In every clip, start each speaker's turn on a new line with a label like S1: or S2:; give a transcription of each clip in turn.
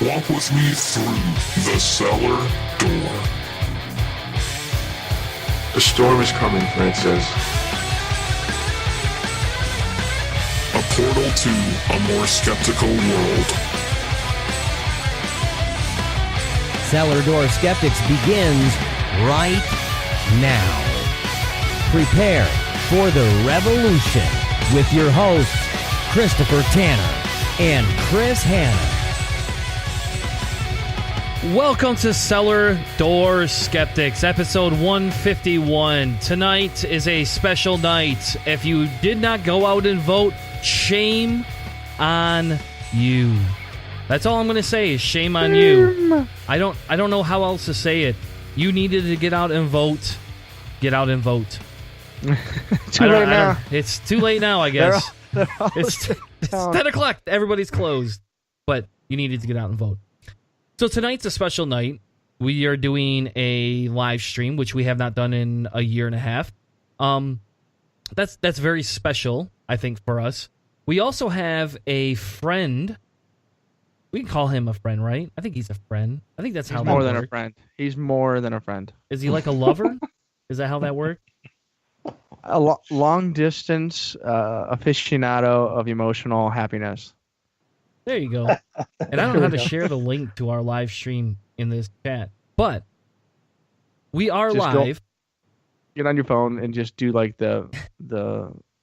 S1: Walk with me through the cellar door.
S2: A storm is coming, Francis.
S1: A portal to a more skeptical world.
S3: Cellar Door Skeptics begins right now. Prepare for the revolution with your hosts, Christopher Tanner and Chris Hanna.
S4: Welcome to Cellar Door Skeptics, episode 151. Tonight is a special night. If you did not go out and vote, shame on you. That's all I'm going to say is shame on you. I don't know how else to say it. You needed to get out and vote. Get out and vote.
S2: Too late now.
S4: It's too late now, I guess. It's 10
S2: down.
S4: o'clock. Everybody's closed. But you needed to get out and vote. So tonight's a special night. We are doing a live stream, which we have not done in a year and a half. That's very special, I think, for us. We also have a friend. We can call him a friend, right? I think he's a friend. I think that's how that
S2: More than a
S4: works.
S2: friend. He's more than a friend.
S4: Is he like a lover? Is that how that works?
S2: A long distance aficionado of emotional happiness.
S4: There you go. And I don't know how to share the link to our live stream in this chat. But we are
S2: Just go-
S4: live.
S2: Get on your phone and just do like the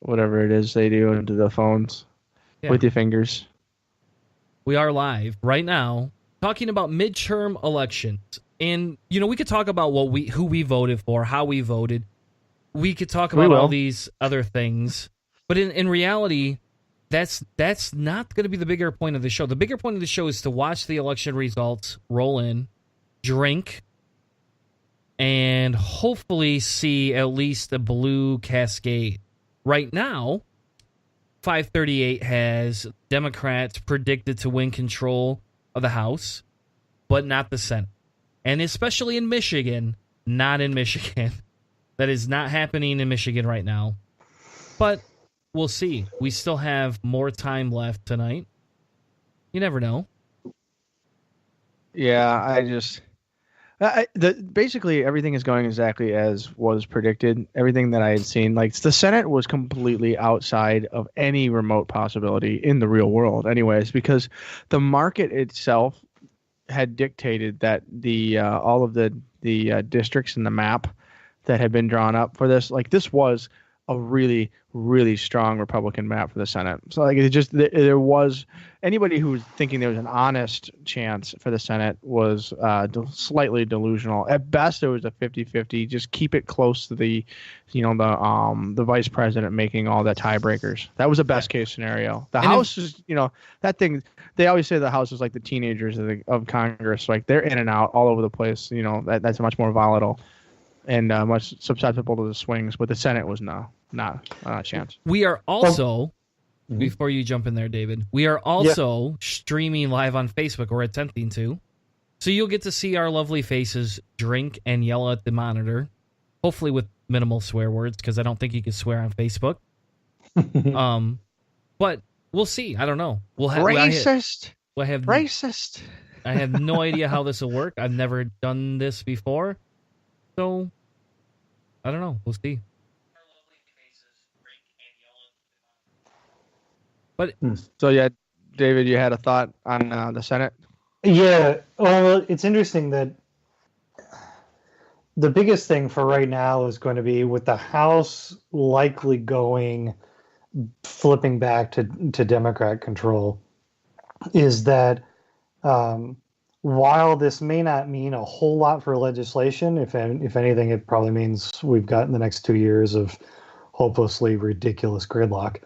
S2: whatever it is they do into the phones with your fingers.
S4: We are live right now talking about midterm elections. And, you know, we could talk about who we voted for, how we voted. We could talk about all these other things. But in reality, that's not going to be the bigger point of the show. The bigger point of the show is to watch the election results roll in, drink, and hopefully see at least a blue cascade. Right now, 538 has Democrats predicted to win control of the House, but not the Senate. And especially in Michigan, not in Michigan. That is not happening in Michigan right now. But we'll see. We still have more time left tonight. You never know.
S2: Yeah, basically everything is going exactly as was predicted. Everything that I had seen, like the Senate was completely outside of any remote possibility in the real world anyways, because the market itself had dictated that the all of the districts in the map that had been drawn up for this, like this was a really, really strong Republican map for the Senate. So like there was anybody who was thinking there was an honest chance for the Senate was slightly delusional. At best, it was a 50-50. Just keep it close to the vice president making all the tiebreakers. That was the best case scenario. The House is, that thing. They always say the House is like the teenagers of Congress. Like they're in and out all over the place. That's much more volatile and much susceptible to the swings. But the Senate was not a chance.
S4: We are also, before you jump in there, David, we are also streaming live on Facebook, or attempting to. So you'll get to see our lovely faces drink and yell at the monitor, hopefully with minimal swear words, because I don't think you can swear on Facebook. But we'll see. I don't know. We'll have
S2: Racist.
S4: Racist. I have no idea how this will work. I've never done this before. So, I don't know. We'll see. But
S2: So yeah, David, you had a thought on the Senate?
S5: Yeah, well, it's interesting that the biggest thing for right now is going to be with the House likely flipping back to Democrat control, is that while this may not mean a whole lot for legislation, if anything, it probably means we've got in the next 2 years of hopelessly ridiculous gridlock.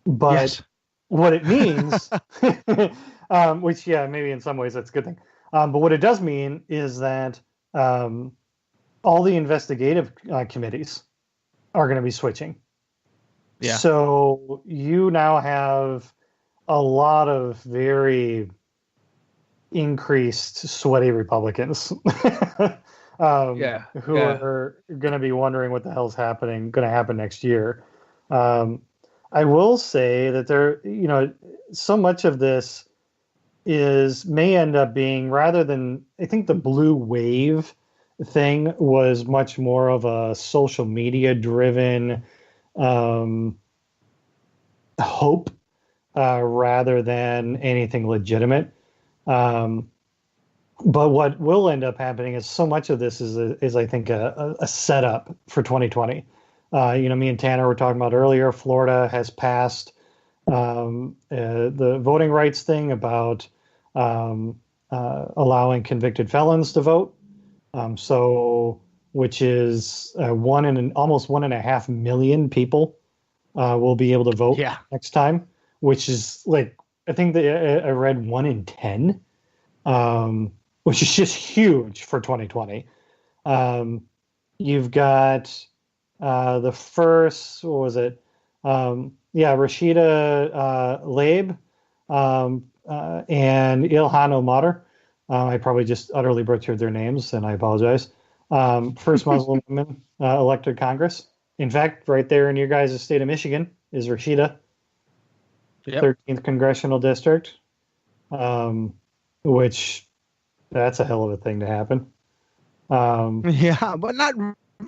S5: But
S2: Yes.
S5: what it means, which, maybe in some ways that's a good thing. But what it does mean is that all the investigative committees are going to be switching.
S2: Yeah.
S5: So you now have a lot of very increased sweaty Republicans who are going to be wondering what the hell's going to happen next year. I will say that so much of this may end up being, rather than, I think the blue wave thing was much more of a social media driven hope rather than anything legitimate. But what will end up happening is so much of this is I think, a setup for 2020. Me and Tanner were talking about earlier, Florida has passed the voting rights thing about allowing convicted felons to vote. Which is almost 1.5 million people will be able to vote next time, which is like, I think that I read 1 in 10, which is just huge for 2020. You've got the first, what was it? Rashida Laib and Ilhan Omar. I probably just utterly butchered their names, and I apologize. First Muslim woman elected Congress. In fact, right there in your guys' state of Michigan is Rashida, 13th congressional district, which that's a hell of a thing to happen.
S2: But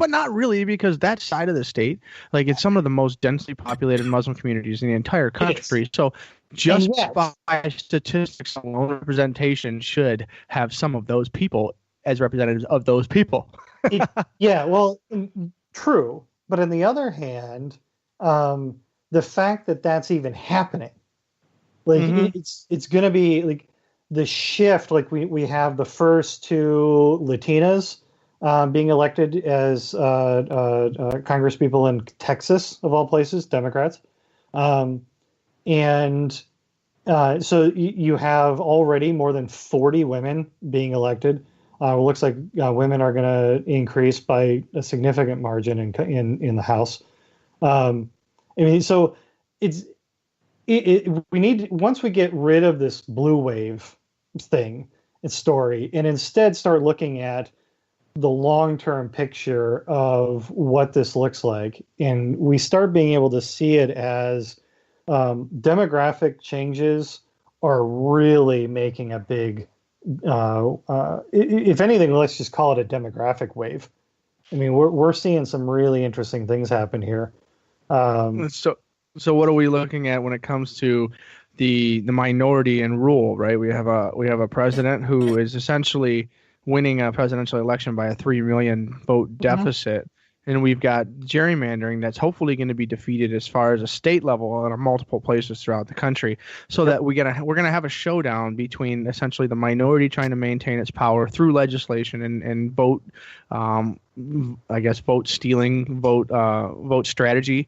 S2: not really, because that side of the state, like, it's some of the most densely populated Muslim communities in the entire country. So just by statistics alone, representation should have some of those people as representatives of those people.
S5: True. But on the other hand, the fact that that's even happening, like, it's going to be like the shift. Like, we have the first 2 Latinas being elected as congresspeople in Texas, of all places, Democrats. So you have already more than 40 women being elected. It looks like women are going to increase by a significant margin in the House. So we need, once we get rid of this blue wave thing and story, and instead start looking at the long-term picture of what this looks like, and we start being able to see it as demographic changes are really making a big, if anything, let's just call it a demographic wave. I mean, we're seeing some really interesting things happen here.
S2: So what are we looking at when it comes to the minority and rule, right? We have a president who is essentially winning a presidential election by a 3 million vote deficit. And we've got gerrymandering that's hopefully going to be defeated as far as a state level in multiple places throughout the country, so that we're going to have a showdown between essentially the minority trying to maintain its power through legislation and vote, vote stealing, vote strategy.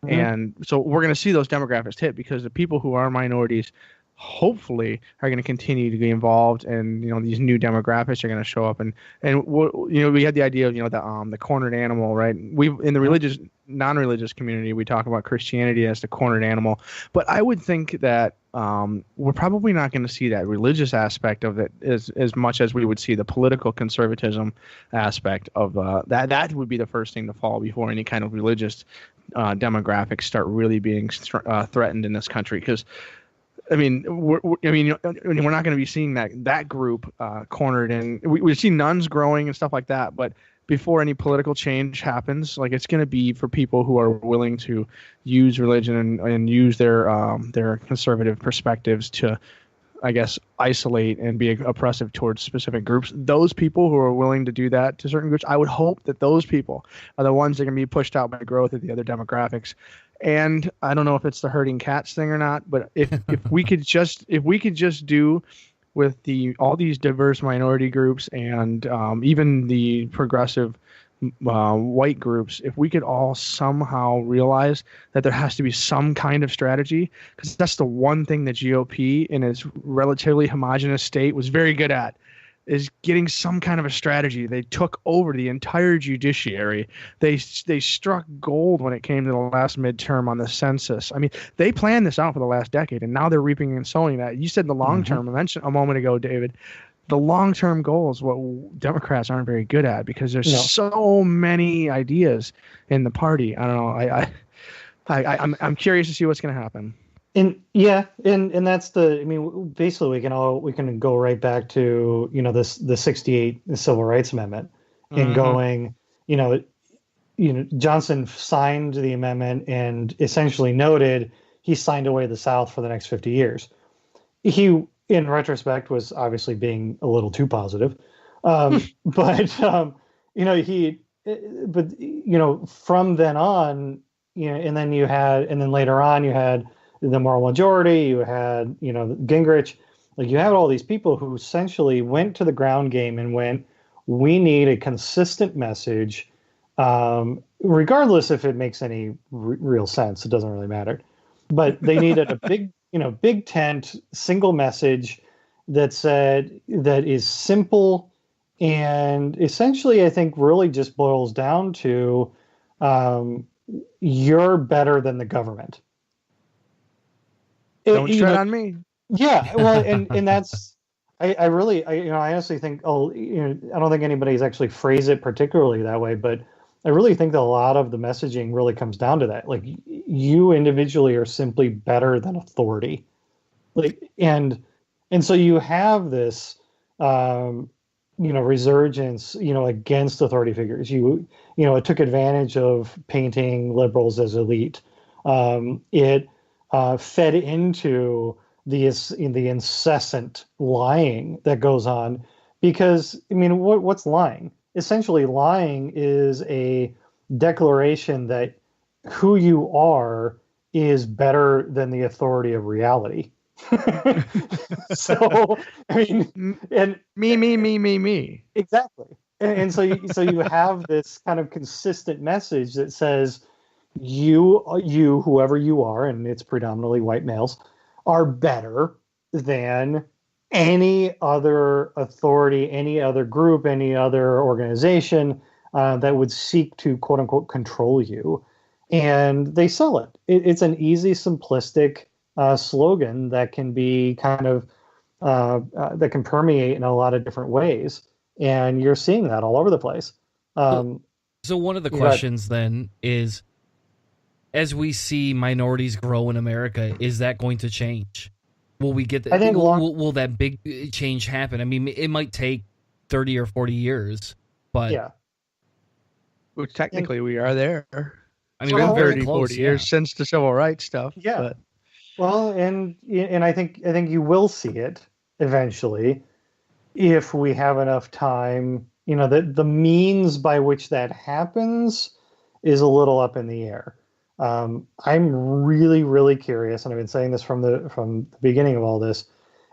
S2: And so we're going to see those demographics hit, because the people who are minorities hopefully are going to continue to be involved, and these new demographics are going to show up, and we had the idea of the cornered animal, right? We in the non-religious community, we talk about Christianity as the cornered animal, but I would think that we're probably not going to see that religious aspect of it as much as we would see the political conservatism aspect of that would be the first thing to fall before any kind of religious demographics start really being threatened in this country, because we're not going to be seeing that group cornered, and we see nuns growing and stuff like that. But before any political change happens, like, it's going to be for people who are willing to use religion and use their conservative perspectives to, I guess, isolate and be oppressive towards specific groups. Those people who are willing to do that to certain groups, I would hope that those people are the ones that are going to be pushed out by growth of the other demographics. And I don't know if it's the herding cats thing or not, but if we could just do with all these diverse minority groups and even the progressive white groups, if we could all somehow realize that there has to be some kind of strategy, because that's the one thing the GOP in its relatively homogenous state was very good at, is getting some kind of a strategy. They took over the entire judiciary. They struck gold when it came to the last midterm on the census. I mean, they planned this out for the last decade, and now they're reaping and sowing that. You said the long term. I mentioned a moment ago, David, the long-term goal is what Democrats aren't very good at, because there's so many ideas in the party. I don't know. I'm curious to see what's going to happen.
S5: and that's I mean, basically we can go right back to, the 68 Civil Rights Amendment and
S2: Mhm.
S5: going, you know, Johnson signed the amendment and essentially noted he signed away the South for the next 50 years. He, in retrospect, was obviously being a little too positive. But from then on, and then later on, you had the moral majority, you had, Gingrich, like you had all these people who essentially went to the ground game and went, we need a consistent message, regardless if it makes any real sense, it doesn't really matter. But they needed a big tent, single message that is simple and essentially, I think, really just boils down to, you're better than the government.
S2: Don't tread on me.
S5: Yeah, well, and that's I really I honestly think I don't think anybody's actually phrased it particularly that way, but I really think that a lot of the messaging really comes down to that. Like you individually are simply better than authority. Like and so you have this resurgence against authority figures. It took advantage of painting liberals as elite. It fed into the incessant lying that goes on, because I mean, what's lying? Essentially, lying is a declaration that who you are is better than the authority of reality. So, I mean, and
S2: Me.
S5: exactly. And so you have this kind of consistent message that says you whoever you are, and it's predominantly white males, are better than any other authority, any other group, any other organization that would seek to quote unquote control you. And they sell it. It's an easy, simplistic slogan that can be kind of that can permeate in a lot of different ways. And you're seeing that all over the place.
S4: So one of the questions then is, as we see minorities grow in America, is that going to change? Will we get that?
S5: I think
S4: will that big change happen? I mean, it might take 30 or 40 years, but
S5: yeah.
S2: Well, technically, we are there.
S4: I mean,
S2: It's been
S4: we're very
S2: 30,
S4: close,
S2: 40 years since the civil rights stuff.
S5: Yeah.
S2: But
S5: Well, and I think you will see it eventually if we have enough time. The means by which that happens is a little up in the air. I'm really, really curious, and I've been saying this from the beginning of all this,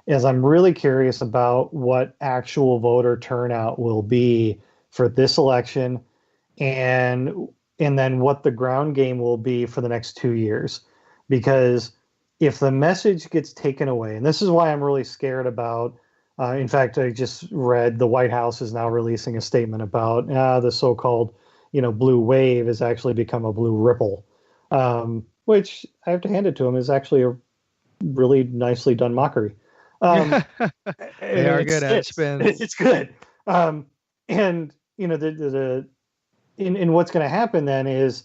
S5: is I'm really curious about what actual voter turnout will be for this election, and then what the ground game will be for the next 2 years. Because if the message gets taken away, and this is why I'm really scared about, in fact, I just read the White House is now releasing a statement about the so-called, blue wave has actually become a blue ripple, which I have to hand it to them is actually a really nicely done mockery.
S2: they are good at spin.
S5: It's good. And what's going to happen then is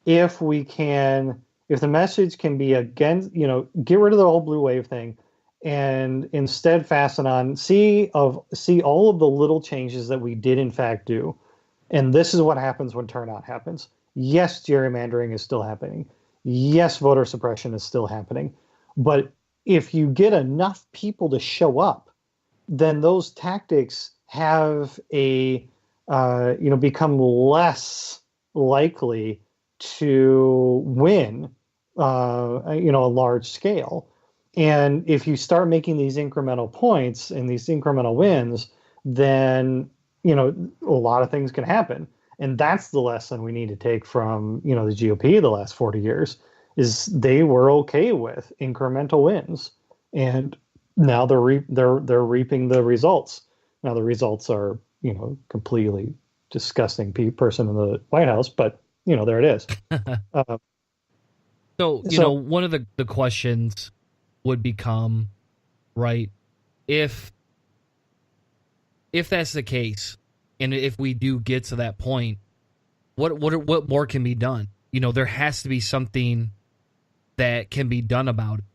S5: if the message can be against, get rid of the whole blue wave thing, and instead fasten on, see all of the little changes that we did in fact do. And this is what happens when turnout happens. Yes, gerrymandering is still happening. Yes, voter suppression is still happening. But if you get enough people to show up, then those tactics have become less likely to win, a large scale. And if you start making these incremental points and these incremental wins, then, a lot of things can happen. And that's the lesson we need to take from, the GOP the last 40 years, is they were okay with incremental wins. And now they're reaping the results. Now the results are, completely disgusting person in the White House, but, there it is.
S4: So, one of the questions would become, right, if that's the case, and if we do get to that point, what more can be done? There has to be something that can be done about it.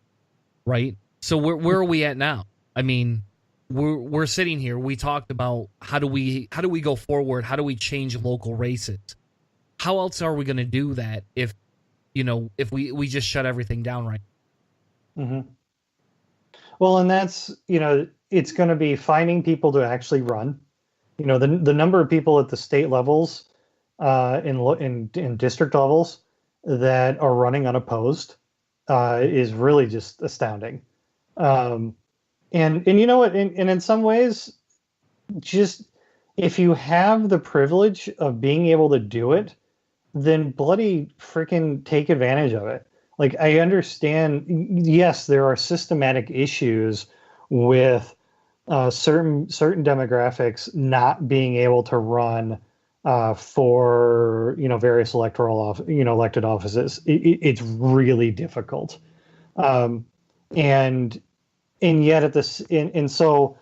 S4: right? So where are we at now? I mean, we're sitting here. We talked about how do we go forward? How do we change local races? How else are we going to do that if we just shut everything down right now?
S5: Mm-hmm. Well, and that's, it's going to be finding people to actually run. The number of people at the state levels, in district levels that are running unopposed, is really just astounding. And you know what? And in some ways, just if you have the privilege of being able to do it, then bloody freaking take advantage of it. Like, I understand, yes, there are systematic issues with certain demographics not being able to run for various elected offices. It's really difficult, and yet at this and so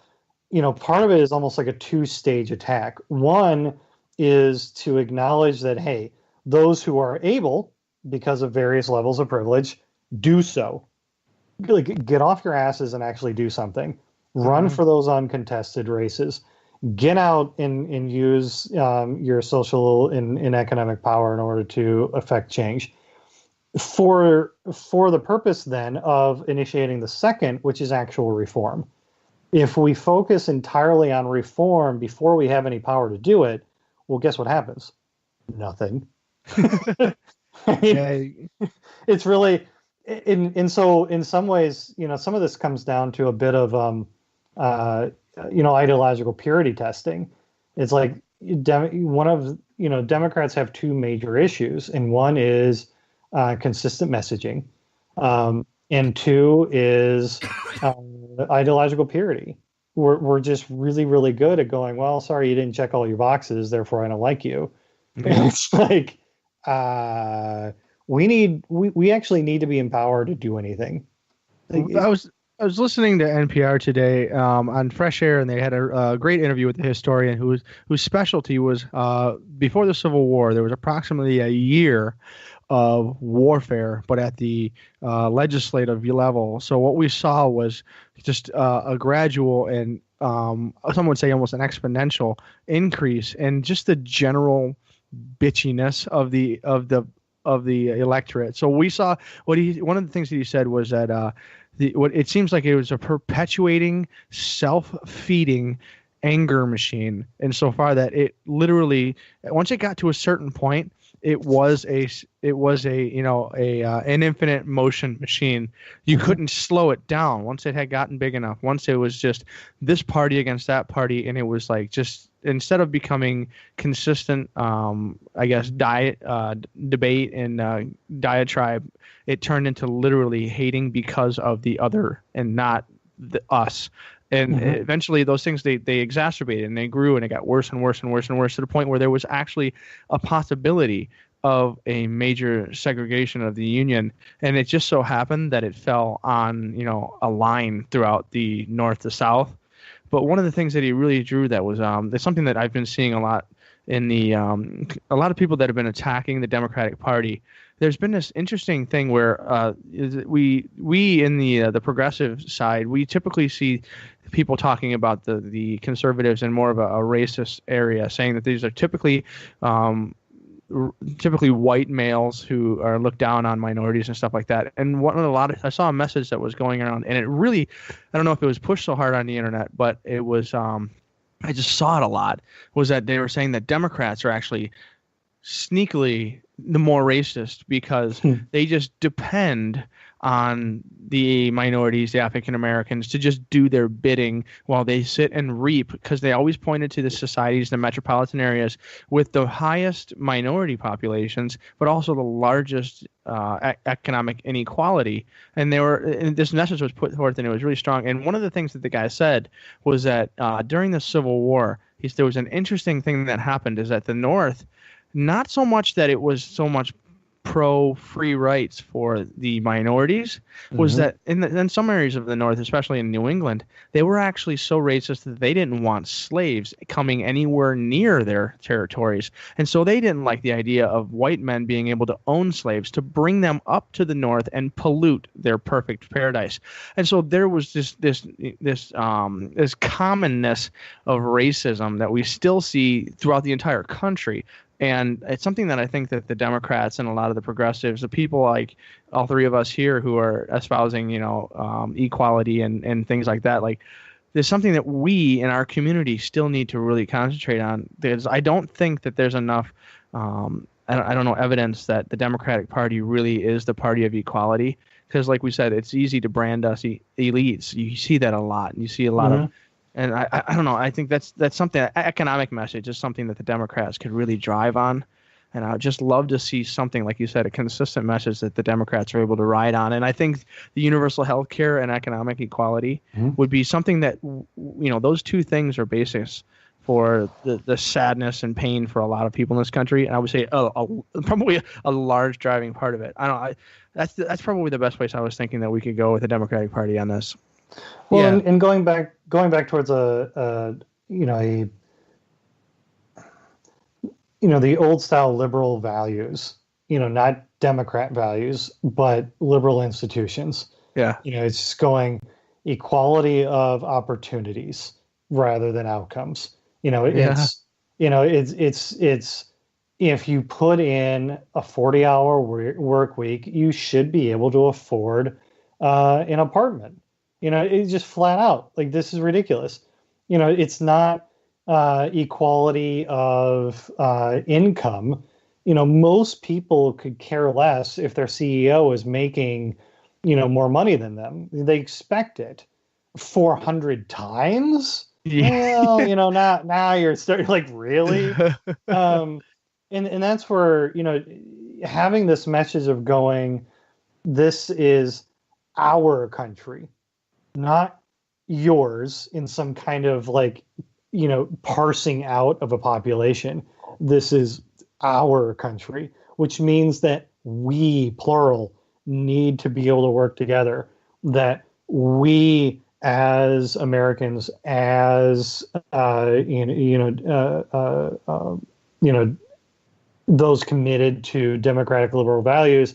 S5: part of it is almost like a two-stage attack. One is to acknowledge that, hey, those who are able, because of various levels of privilege, do so. Get off your asses and actually do something. Run for those uncontested races. Get out and use your social and economic power in order to affect change. For the purpose then of initiating the second, which is actual reform. If we focus entirely on reform before we have any power to do it, well, guess what happens? Nothing. It's really, so in some ways, some of this comes down to a bit of ideological purity testing. It's like Democrats have two major issues, and one is consistent messaging, and two is ideological purity. We're just really, really good at going, well, sorry, you didn't check all your boxes, therefore I don't like you. And it's like, we actually need to be empowered to do anything.
S2: I was listening to NPR today on Fresh Air, and they had a great interview with a historian whose specialty was before the Civil War. There was approximately a year of warfare, but at the legislative level. So what we saw was just a gradual and some would say almost an exponential increase in just the general bitchiness of the electorate. So we saw one of the things that he said was that what it seems like it was a perpetuating, self-feeding anger machine, insofar that it literally, once it got to a certain point, it was an infinite motion machine. You couldn't slow it down once it had gotten big enough. Once it was just this party against that party, and it was like, just instead of becoming consistent, debate and diatribe, it turned into literally hating because of the other and not us. And eventually those things, they exacerbated and they grew, and it got worse and worse and worse and worse, to the point where there was actually a possibility of a major segregation of the Union. And it just so happened that it fell on, a line throughout the North to South. But one of the things that he really drew that was there's something that I've been seeing a lot in the a lot of people that have been attacking the Democratic Party. There's been this interesting thing where we in the progressive side, we typically see people talking about the conservatives in more of a racist area, saying that these are typically white males who are looked down on minorities and stuff like that. And I saw a message that was going around, and it really, I don't know if it was pushed so hard on the internet, but it was I just saw it a lot, was that they were saying that Democrats are actually sneakily the more racist because they just depend on the minorities, the African Americans, to just do their bidding while they sit and reap, because they always pointed to the societies, the metropolitan areas with the highest minority populations, but also the largest economic inequality. And this message was put forth, and it was really strong. And one of the things that the guy said was that during the Civil War, there was an interesting thing that happened, is that the North, not so much that it was so much pro free rights for the minorities was that in some areas of the North, especially in New England, they were actually so racist that they didn't want slaves coming anywhere near their territories. And so they didn't like the idea of white men being able to own slaves, to bring them up to the North and pollute their perfect paradise. And so there was this commonness of racism that we still see throughout the entire country. And it's something that I think that the Democrats and a lot of the progressives, the people like all three of us here who are espousing, equality and things like that, like there's something that we in our community still need to really concentrate on. Because I don't think that there's enough, I don't know, evidence that the Democratic Party really is the party of equality. Because like we said, it's easy to brand us elites. You see that a lot. You see a lot of. And I don't know. I think that's something. Economic message is something that the Democrats could really drive on, and I would just love to see something like you said, a consistent message that the Democrats are able to ride on. And I think the universal health care and economic equality would be something that those two things are basis for the sadness and pain for a lot of people in this country. And I would say probably a large driving part of it. That's probably the best place I was thinking that we could go with the Democratic Party on this.
S5: Well, and going back towards the old style liberal values, not Democrat values, but liberal institutions. Yeah. It's just going equality of opportunities rather than outcomes. It's if you put in a 40-hour work week, you should be able to afford an apartment. It's just flat out like, this is ridiculous. It's not equality of income. Most people could care less if their CEO is making, more money than them. They expect it 400 times. Yeah. Well, now you're starting like, really? And that's where, having this message of going, this is our country, not yours, in some kind of like, parsing out of a population. This is our country, which means that we, plural, need to be able to work together. That we, as Americans, as those committed to democratic liberal values,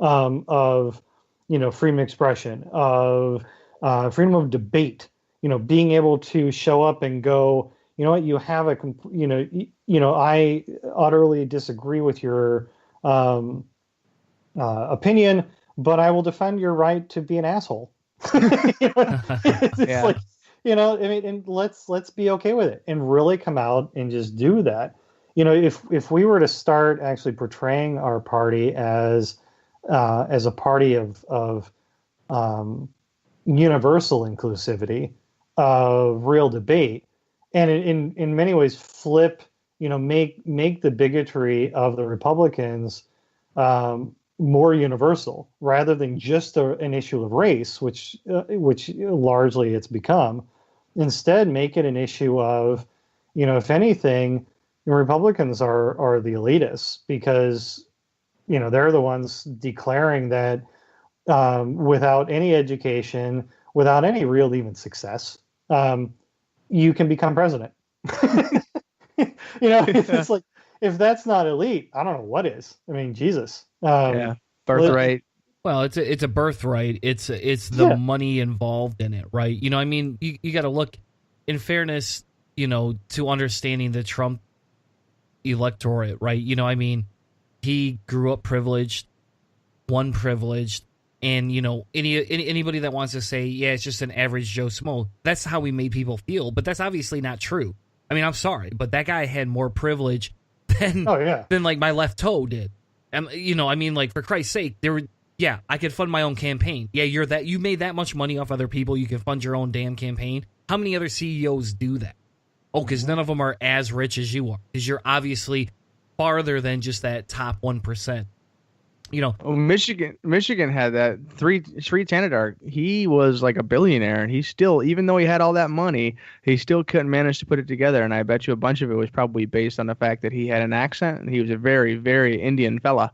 S5: of freedom of expression, of freedom of debate, being able to show up and go, what, you have I utterly disagree with your opinion, but I will defend your right to be an asshole. It's like, and let's be okay with it and really come out and just do that. If we were to start actually portraying our party as a party of universal inclusivity, of real debate, and in many ways flip, make the bigotry of the Republicans more universal rather than just an issue of race, which largely it's become. Instead, make it an issue of, if anything, Republicans are the elitists, because they're the ones declaring that without any education, without any real even success, you can become president. It's like, if that's not elite, I don't know what is. I mean, Jesus.
S2: Birthright.
S4: Well, it's a birthright. It's the money involved in it, right? You got to look, in fairness, to understanding the Trump electorate, right? He grew up privileged, one privileged, and anybody that wants to say, it's just an average Joe Schmo, that's how we made people feel, but that's obviously not true. I mean, I'm sorry, but that guy had more privilege than like my left toe did. Like, for Christ's sake, I could fund my own campaign. Yeah, you made that much money off other people, you can fund your own damn campaign. How many other CEOs do that? Oh, because none of them are as rich as you are, because you're obviously farther than just that top 1%.
S2: Michigan had that. Sri Tanadark, he was like a billionaire, and he still, even though he had all that money, he still couldn't manage to put it together. And I bet you a bunch of it was probably based on the fact that he had an accent, and he was a very, very Indian fella.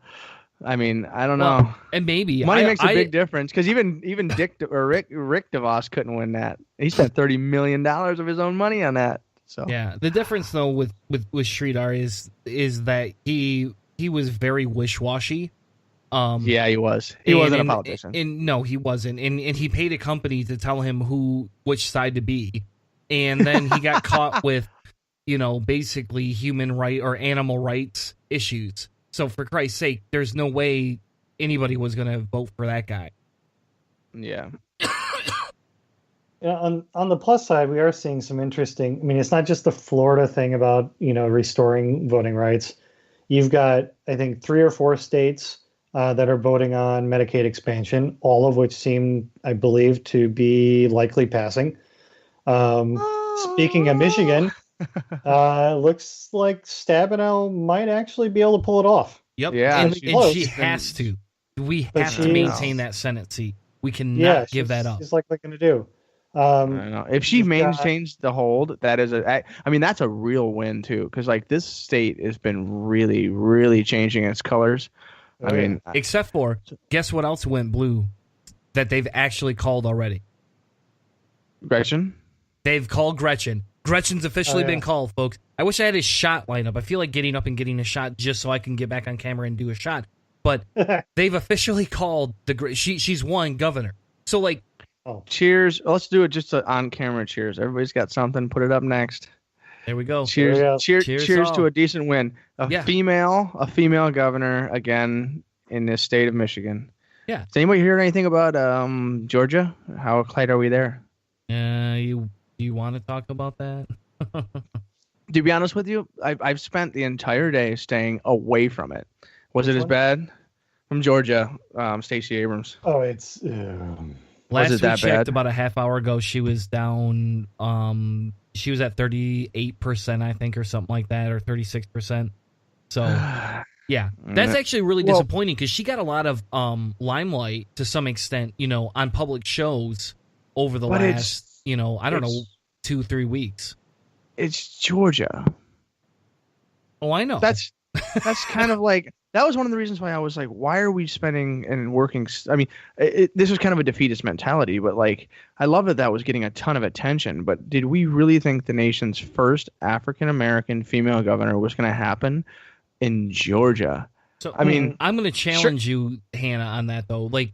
S2: I mean, I don't
S4: Well,
S2: know.
S4: and maybe
S2: Money makes a big difference because even Rick DeVos couldn't win that. He spent $30 million of his own money on that. So
S4: Yeah, the difference though with Sridhar is that he was very wish-washy.
S2: Yeah, he was. He wasn't a politician.
S4: And no, he wasn't. And he paid a company to tell him which side to be. And then he got caught with, basically human right or animal rights issues. So for Christ's sake, there's no way anybody was going to vote for that guy.
S2: Yeah.
S5: On the plus side, we are seeing some interesting. I mean, it's not just the Florida thing about restoring voting rights. You've got, I think, 3 or 4 states that are voting on Medicaid expansion, all of which seem, I believe, to be likely passing. Speaking of Michigan, looks like Stabenow might actually be able to pull it off.
S4: Yep.
S2: Yeah,
S4: and she has to. We have to maintain that Senate seat. We cannot give that up.
S5: She's likely going to do.
S2: I don't know. If she maintains the hold, that is that's a real win too, because like this state has been really, really changing its colors. I mean,
S4: except for, guess what else went blue that they've actually called already?
S2: Gretchen.
S4: They've called Gretchen. Gretchen's officially been called, folks. I wish I had his shot lineup. I feel like getting up and getting a shot just so I can get back on camera and do a shot. But they've officially called she's won governor. So like,
S2: cheers. Let's do it just on camera. Cheers. Everybody's got something. Put it up next.
S4: There we go.
S2: Cheers. Cheers to a decent win. A female governor again in this state of Michigan.
S4: Yeah.
S2: Has anybody heard anything about Georgia? How excited are we there?
S4: You want to talk about that?
S2: To be honest with you, I've spent the entire day staying away from it. Was it as bad? From Georgia, Stacey Abrams.
S5: Oh, it's
S4: last we checked
S2: bad?
S4: About a half hour ago, she was down. She was at 38%, I think, or something like that, or 36%. So, yeah, that's actually really disappointing because she got a lot of limelight to some extent, on public shows over the last, I don't know, 2-3 weeks.
S2: It's Georgia.
S4: Oh, I know.
S2: That's kind of like. That was one of the reasons why I was like, why are we spending and working? I mean, this is kind of a defeatist mentality, but like, I love that was getting a ton of attention. But did we really think the nation's first African-American female governor was going to happen in Georgia?
S4: So, I mean, I'm going to challenge you, Hannah, on that, though. Like,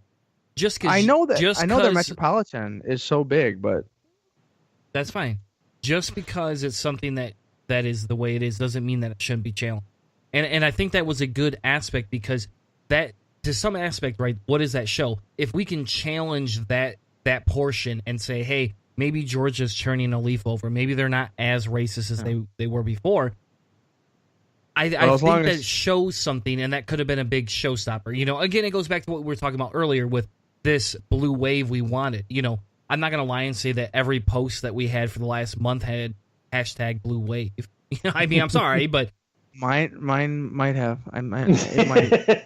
S4: just because
S2: I know their metropolitan is so big, but
S4: that's fine. Just because it's something that is the way it is doesn't mean that it shouldn't be challenged. And I think that was a good aspect because that, to some aspect, right, what does that show? If we can challenge that portion and say, hey, maybe Georgia's turning a leaf over, maybe they're not as racist as they were before, I think that shows something, and that could have been a big showstopper. Again, it goes back to what we were talking about earlier with this blue wave we wanted. I'm not going to lie and say that every post that we had for the last month had hashtag blue wave. I mean, I'm sorry, but... Mine
S2: might have. I might.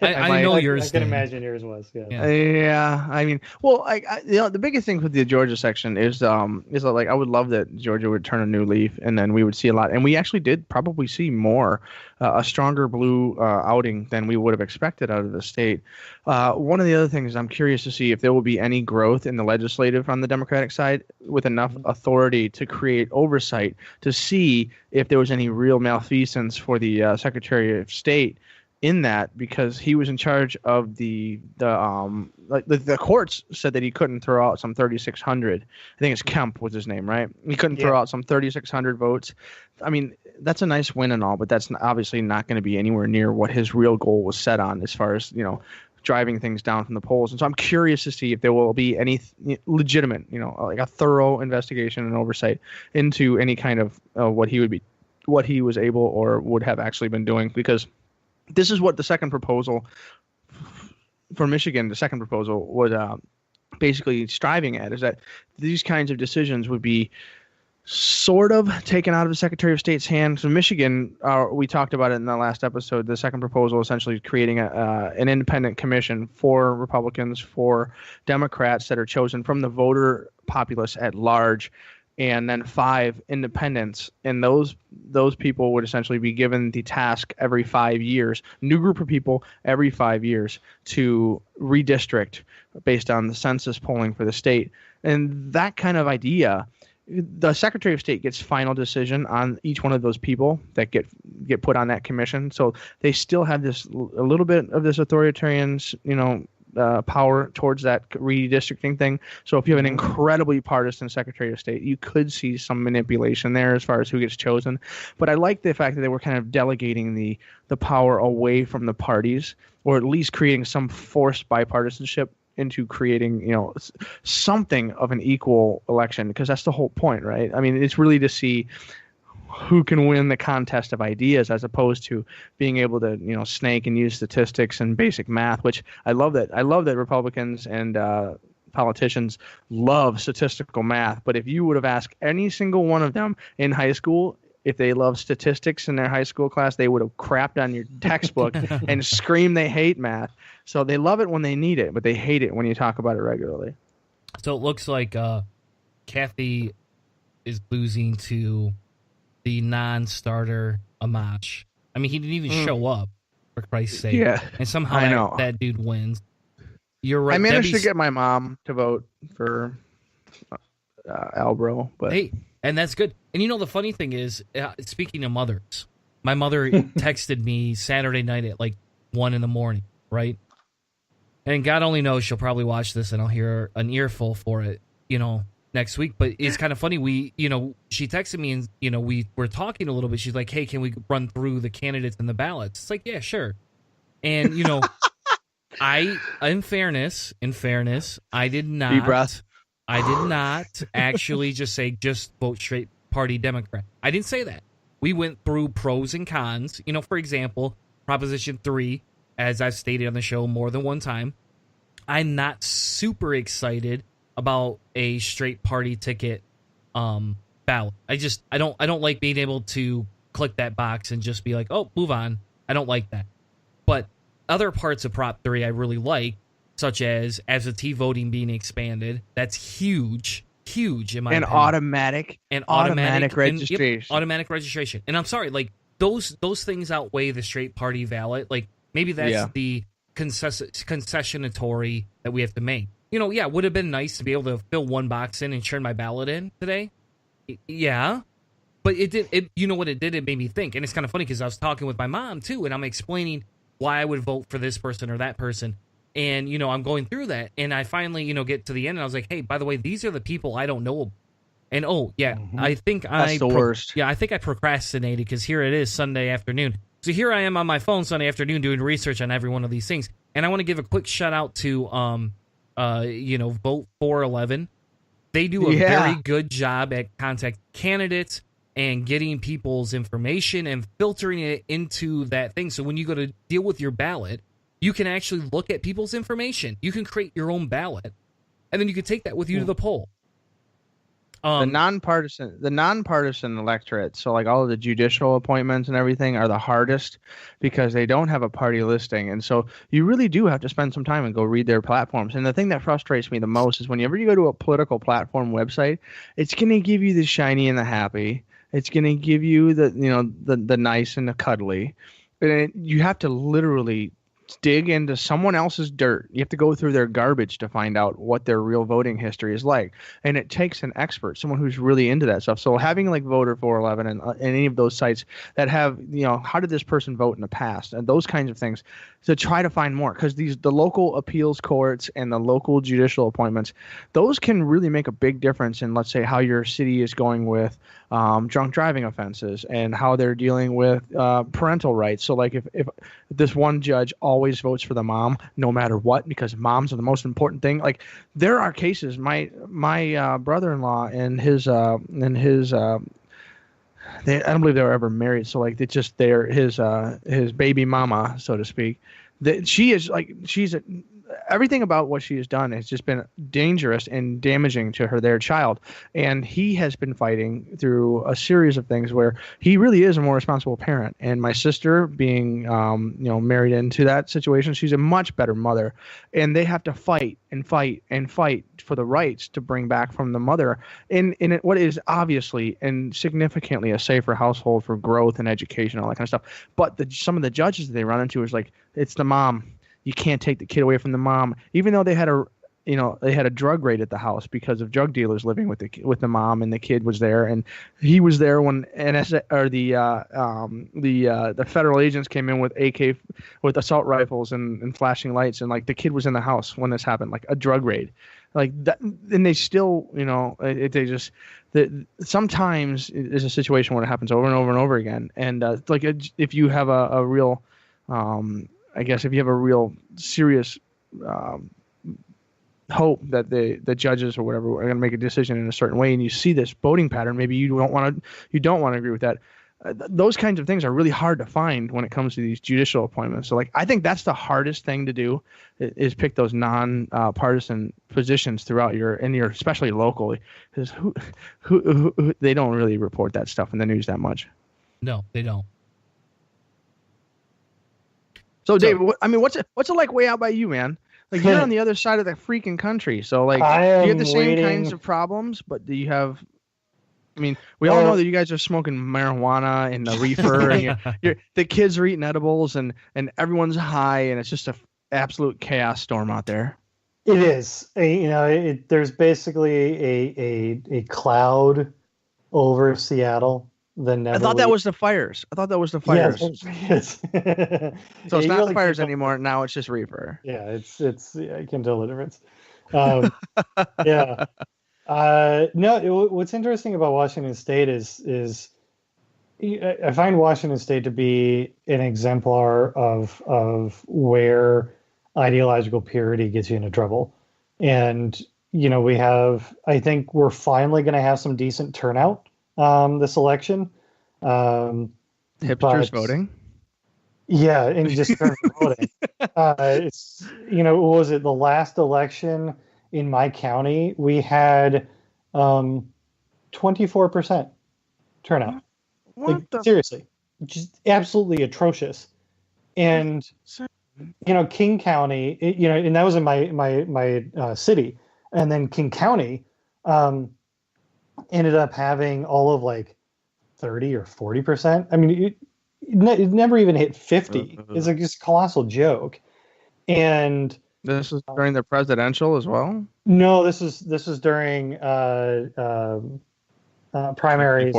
S4: I know yours.
S5: I can imagine yours was. Yeah.
S2: Yeah. I mean, well, the biggest thing with the Georgia section is like I would love that Georgia would turn a new leaf, and then we would see a lot, and we actually did probably see more, a stronger blue outing than we would have expected out of the state. One of the other things I'm curious to see if there will be any growth in the legislative on the Democratic side with enough authority to create oversight to see if there was any real malfeasance for the Secretary of State in that, because he was in charge of the courts said that he couldn't throw out some 3,600. I think it's Kemp was his name, right? He couldn't throw out some 3,600 votes. I mean, that's a nice win and all, but that's obviously not going to be anywhere near what his real goal was set on as far as, driving things down from the polls. And so I'm curious to see if there will be any legitimate, like a thorough investigation and oversight into any kind of what he was able or would have actually been doing, because this is what the second proposal for Michigan, the second proposal was basically striving at, is that these kinds of decisions would be sort of taken out of the Secretary of State's hands. So Michigan, we talked about it in the last episode, the second proposal essentially creating an independent commission for Republicans, for Democrats that are chosen from the voter populace at large, and then 5 independents, and those people would essentially be given the task every 5 years, new group of people every 5 years, to redistrict based on the census polling for the state. And that kind of idea, the Secretary of State gets final decision on each one of those people that get put on that commission. So they still have a little bit of this authoritarian, power towards that redistricting thing. So if you have an incredibly partisan Secretary of State, you could see some manipulation there as far as who gets chosen. But I like the fact that they were kind of delegating the power away from the parties, or at least creating some forced bipartisanship into creating, something of an equal election, because that's the whole point, right? I mean, it's really to see who can win the contest of ideas, as opposed to being able to, snake and use statistics and basic math, which I love that Republicans and politicians love statistical math. But if you would have asked any single one of them in high school if they love statistics in their high school class, they would have crapped on your textbook and screamed they hate math. So they love it when they need it, but they hate it when you talk about it regularly.
S4: So it looks like Kathy is losing to the non-starter Amash. I mean, he didn't even show up, for Christ's sake.
S2: Yeah,
S4: and somehow that dude wins. You're right.
S2: I managed to get my mom to vote for Albro, but
S4: hey, and that's good. And the funny thing is, speaking of mothers, my mother texted me Saturday night at like 1 a.m, right? And God only knows she'll probably watch this and I'll hear an earful for it, next week. But it's kind of funny. She texted me and, we were talking a little bit. She's like, hey, can we run through the candidates and the ballots? It's like, yeah, sure. And, in fairness, I did not.
S2: Deep breath.
S4: I did not actually just vote straight party Democrat. I didn't say that. We went through pros and cons. For example, Proposition 3, as I've stated on the show more than one time, I'm not super excited about a straight party ticket ballot. I don't like being able to click that box and just be like, oh, move on. I don't like that. But other parts of Prop 3 I really like, such as absentee voting being expanded. That's huge in my opinion.
S2: Automatic registration.
S4: Automatic registration. And I'm sorry, like those things outweigh the straight party ballot. Like maybe that's the concessionatory that we have to make. It would have been nice to be able to fill one box in and turn my ballot in today. Yeah. But it did. It made me think. And it's kind of funny because I was talking with my mom too, and I'm explaining why I would vote for this person or that person. And, I'm going through that, and I finally, get to the end, and I was like, hey, by the way, these are the people I don't know. And, I think
S2: that's the worst.
S4: Yeah, I think I procrastinated, because here it is, Sunday afternoon. So here I am on my phone Sunday afternoon doing research on every one of these things. And I want to give a quick shout-out to, Vote 411. They do a very good job at contacting candidates and getting people's information and filtering it into that thing. So when you go to deal with your ballot, you can actually look at people's information. You can create your own ballot, and then you can take that with you to the poll.
S2: The nonpartisan electorate, so like all of the judicial appointments and everything, are the hardest because they don't have a party listing. And so you really do have to spend some time and go read their platforms. And the thing that frustrates me the most is whenever you go to a political platform website, it's going to give you the shiny and the happy. It's going to give you the nice and the cuddly. And you have to literally dig into someone else's dirt. You have to go through their garbage to find out what their real voting history is like. And it takes an expert, someone who's really into that stuff. So having like Voter 411 and any of those sites that have, how did this person vote in the past and those kinds of things, to try to find more, because the local appeals courts and the local judicial appointments, those can really make a big difference in, let's say, how your city is going with drunk driving offenses and how they're dealing with parental rights. So like if this one judge always votes for the mom no matter what, because moms are the most important thing. Like there are cases, my brother-in-law and his I don't believe they were ever married. So like it's just his baby mama, so to speak. That she's everything about what she has done has just been dangerous and damaging to their child. And he has been fighting through a series of things where he really is a more responsible parent. And my sister, being married into that situation, she's a much better mother. And they have to fight and fight and fight for the rights to bring back from the mother in what is obviously and significantly a safer household for growth and education, all that kind of stuff. But some of the judges that they run into is like, it's the mom. You can't take the kid away from the mom, even though they had a drug raid at the house because of drug dealers living with the mom, and the kid was there, and he was there when the federal agents came in with assault rifles and flashing lights, and like the kid was in the house when this happened, like a drug raid, like that. And they still, sometimes there's a situation where it happens over and over and over again, and if you have a real if you have a real serious hope that the judges or whatever are going to make a decision in a certain way, and you see this voting pattern, maybe you don't want to agree with that. Those kinds of things are really hard to find when it comes to these judicial appointments. So, like, I think that's the hardest thing to do is pick those non-partisan positions throughout your especially locally, because who they don't really report that stuff in the news that much.
S4: No, they don't.
S2: So, Dave, what's it like way out by you, man? Like, you're on the other side of the freaking country. So, like, do you have the same kinds of problems, but do you have? I mean, we all know that you guys are smoking marijuana and the reefer, and the kids are eating edibles, and everyone's high, and it's just an absolute chaos storm out there.
S5: It is. There's basically a cloud over Seattle.
S2: I thought that was the fires.
S5: Yes.
S2: So it's not really fires anymore. Now it's just reefer.
S5: Yeah, I can tell the difference. Yeah. No, what's interesting about Washington State is I find Washington State to be an exemplar of where ideological purity gets you into trouble. And, I think we're finally going to have some decent turnout this election.
S2: Hipsters voting.
S5: Yeah, and just voting. It's, what was it, the last election in my county, we had 24% turnout. Seriously, just absolutely atrocious. And King County, and that was in my city, and then King County ended up having all of like 30 or 40%. I mean, it never even hit 50. It's like just a colossal joke. And
S2: this was during the presidential as well?
S5: No, this is during primaries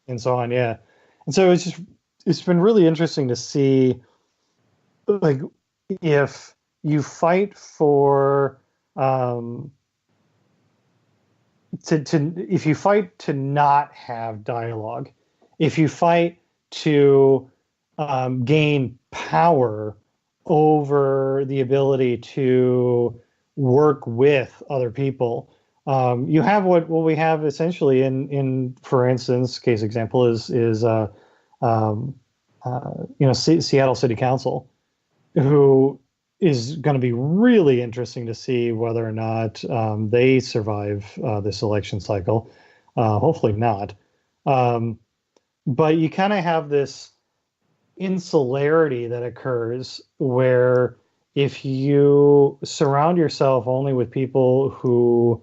S5: and so on. Yeah. And so it's been really interesting to see, like, if you fight for if you fight to not have dialogue, if you fight to gain power over the ability to work with other people, you have what we have essentially in for instance, case example is Seattle City Council, who is going to be really interesting to see whether or not they survive this election cycle. Hopefully not. But you kind of have this insularity that occurs where if you surround yourself only with people who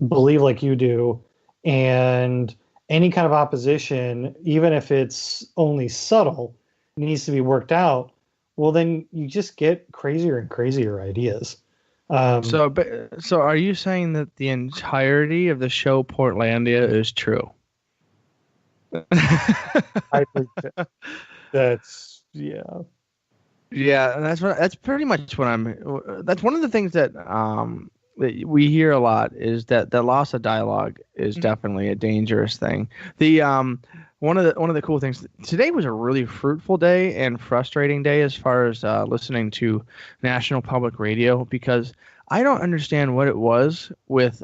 S5: believe like you do, and any kind of opposition, even if it's only subtle, needs to be worked out, well, then you just get crazier and crazier ideas.
S2: So are you saying that the entirety of the show Portlandia is true?
S5: I think that's yeah.
S2: Yeah, and that's pretty much what that's one of the things that that we hear a lot is that the loss of dialogue is definitely a dangerous thing. The one of the cool things today was a really fruitful day and frustrating day as far as listening to National Public Radio, because I don't understand what it was with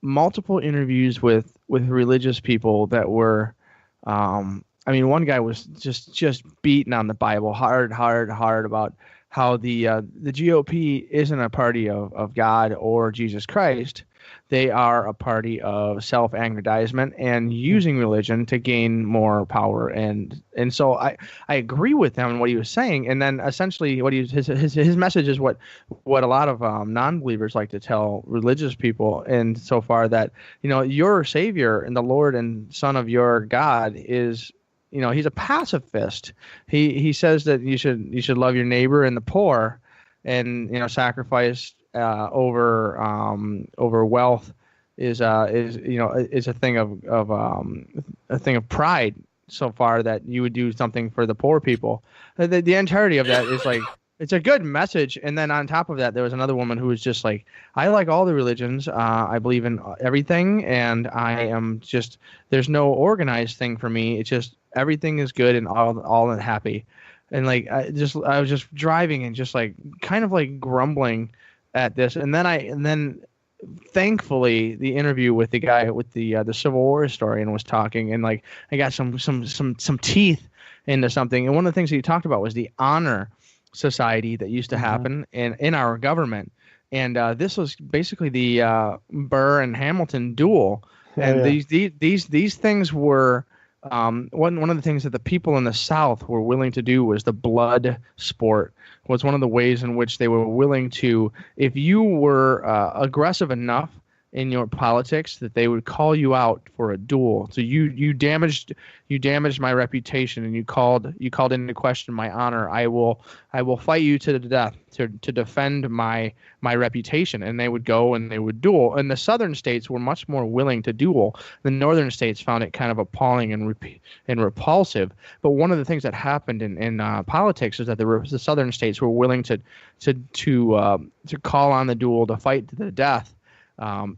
S2: multiple interviews with religious people that were one guy was just beating on the Bible hard about how the GOP isn't a party of God or Jesus Christ. They are a party of self-aggrandizement and using religion to gain more power. And so I agree with him in what he was saying. And then essentially what his message is what a lot of non-believers like to tell religious people. And so far that, your Savior and the Lord and Son of your God is, he's a pacifist. He says that you should love your neighbor and the poor, and sacrifice over wealth is a thing of pride. So far that you would do something for the poor people. The entirety of that is like, it's a good message. And then on top of that, there was another woman who was just like, I like all the religions. I believe in everything, and I am just, there's no organized thing for me. It's just everything is good and all happy. And like I was just driving and just like kind of like grumbling at this. And then thankfully the interview with the guy with the Civil War historian was talking, and like I got some teeth into something. And one of the things that he talked about was the honor society that used to happen in our government. And this was basically the Burr and Hamilton duel. And these things were one of the things that the people in the South were willing to do was the blood sport. Was one of the ways in which they were willing to, if you were aggressive enough in your politics, that they would call you out for a duel. So you damaged my reputation, and you called into question my honor. I will fight you to the death to defend my reputation. And they would go and they would duel. And the southern states were much more willing to duel. The northern states found it kind of appalling and repulsive. But one of the things that happened in politics is that the southern states were willing to call on the duel, to fight to the death.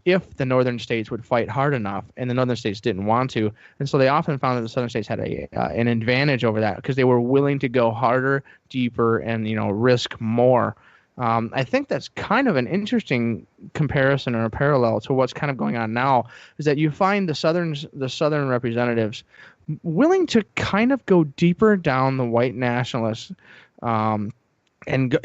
S2: If the northern states would fight hard enough, and the northern states didn't want to. And so they often found that the southern states had an advantage over that because they were willing to go harder, deeper, and risk more. I think that's kind of an interesting comparison or a parallel to what's kind of going on now, is that you find the southern representatives willing to kind of go deeper down the white nationalists, and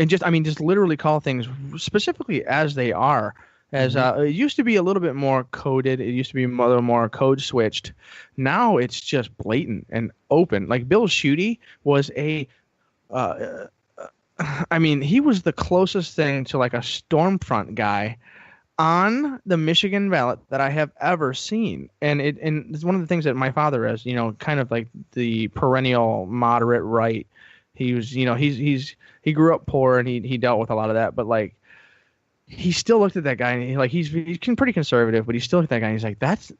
S2: just literally call things specifically as they are. As it used to be a little bit more coded, it used to be a little more code switched. Now it's just blatant and open. Like Bill Schuette was he was the closest thing to like a Stormfront guy on the Michigan ballot that I have ever seen. And it's one of the things that my father is, kind of like the perennial moderate right. He was, he grew up poor and he dealt with a lot of that, but like, he still looked at that guy and he's pretty conservative, but he still looked at that guy and he's like, that's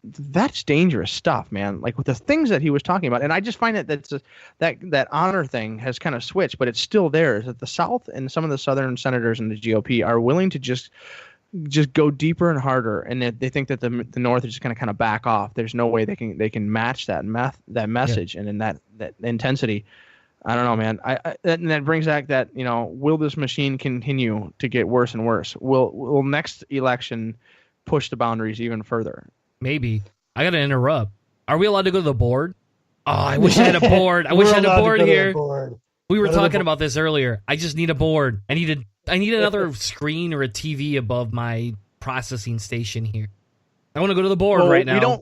S2: dangerous stuff, man. Like with the things that he was talking about. And I just find that honor thing has kind of switched, but it's still there. Is that the South and some of the Southern senators in the GOP are willing to just go deeper and harder. And they think that the North is just going to kind of back off. There's no way they can match that message. Yeah. And in that intensity, I don't know, man. That brings back that, will this machine continue to get worse and worse? Will next election push the boundaries even further?
S4: Maybe. I got to interrupt. Are we allowed to go to the board? Oh, I wish I had a board. I wish I had a board here. We were talking about this earlier. I just need a board. I need another screen or a TV above my processing station here. I want to go to the board right now.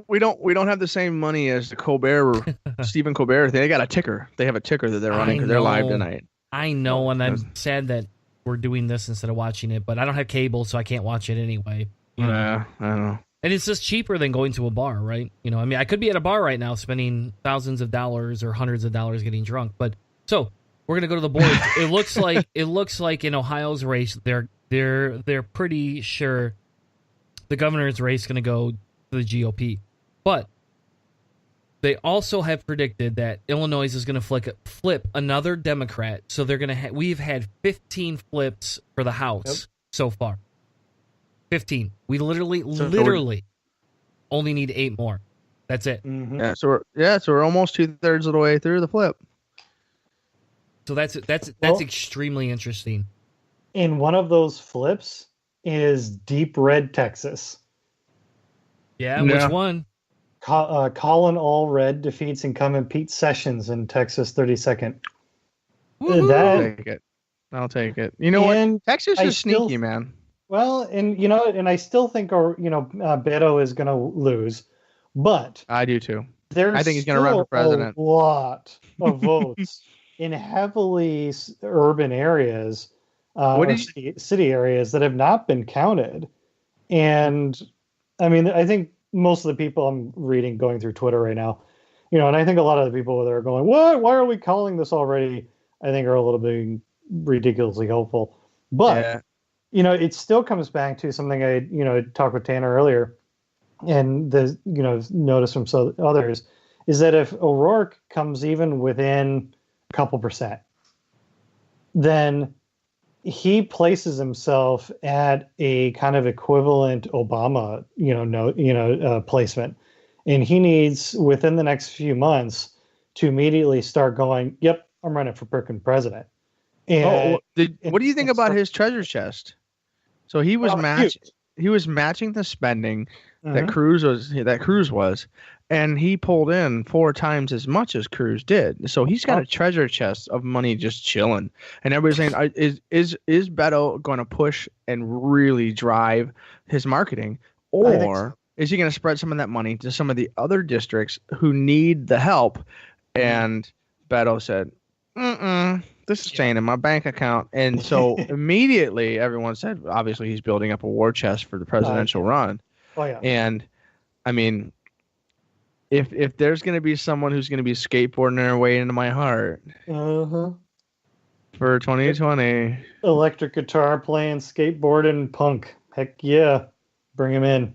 S2: We don't have the same money as the Colbert or Stephen Colbert. They got a ticker. They have a ticker that they're running because they're live tonight.
S4: I know, and I'm sad that we're doing this instead of watching it, but I don't have cable, so I can't watch it anyway.
S2: Yeah, I don't know.
S4: And it's just cheaper than going to a bar, right? I could be at a bar right now spending thousands of dollars or hundreds of dollars getting drunk. But so we're gonna go to the board. It looks like in Ohio's race, they're pretty sure the governor's race is going to go to the GOP. But they also have predicted that Illinois is going to flip another Democrat. So they're going to we've had 15 flips for the House so far. 15. We literally only need 8 more. That's it.
S2: Mm-hmm. Yeah, so we're almost 2/3 of the way through the flip.
S4: So that's extremely interesting.
S5: In one of those flips is Deep Red, Texas.
S4: Yeah, which one?
S5: Colin Allred defeats incumbent Pete Sessions in Texas 32nd.
S2: I'll take it. You know
S5: And
S2: what? Texas
S5: I
S2: is
S5: still-
S2: sneaky, man.
S5: Well, and and I still think, Beto is going to lose, but
S2: I do too.
S5: there's
S2: I think he's gonna run for president.
S5: a lot of votes in heavily urban areas,
S2: What
S5: or
S2: did you-
S5: city areas that have not been counted. And I mean, I think most of the people I'm reading going through Twitter right now, and I think a lot of the people that are going, "What? Why are we calling this already?" I think are a little bit ridiculously hopeful. But it still comes back to something I talked with Tanner earlier, and the notice from some others is that if O'Rourke comes even within a couple percent, then he places himself at a kind of equivalent Obama placement, and he needs within the next few months to immediately start going, "Yep, I'm running for frickin' president." And
S2: what do you think about his treasure chest? So he was
S5: huge.
S2: he was matching the spending that
S5: Mhm.
S2: Cruz was, and he pulled in 4 times as much as Cruz did. So he's got a treasure chest of money just chilling. And everybody's saying, is Beto going to push and really drive his marketing,
S5: I think
S2: or is he going to spread some of that money to some of the other districts who need the help? And Beto said, this is staying in my bank account. And so immediately everyone said, obviously he's building up a war chest for the presidential run.
S5: Oh yeah.
S2: And I mean, if there's going to be someone who's going to be skateboarding their way into my heart
S5: Uh-huh.
S2: for 2020,
S5: Electric guitar playing, skateboarding, punk. Heck yeah. Bring him in.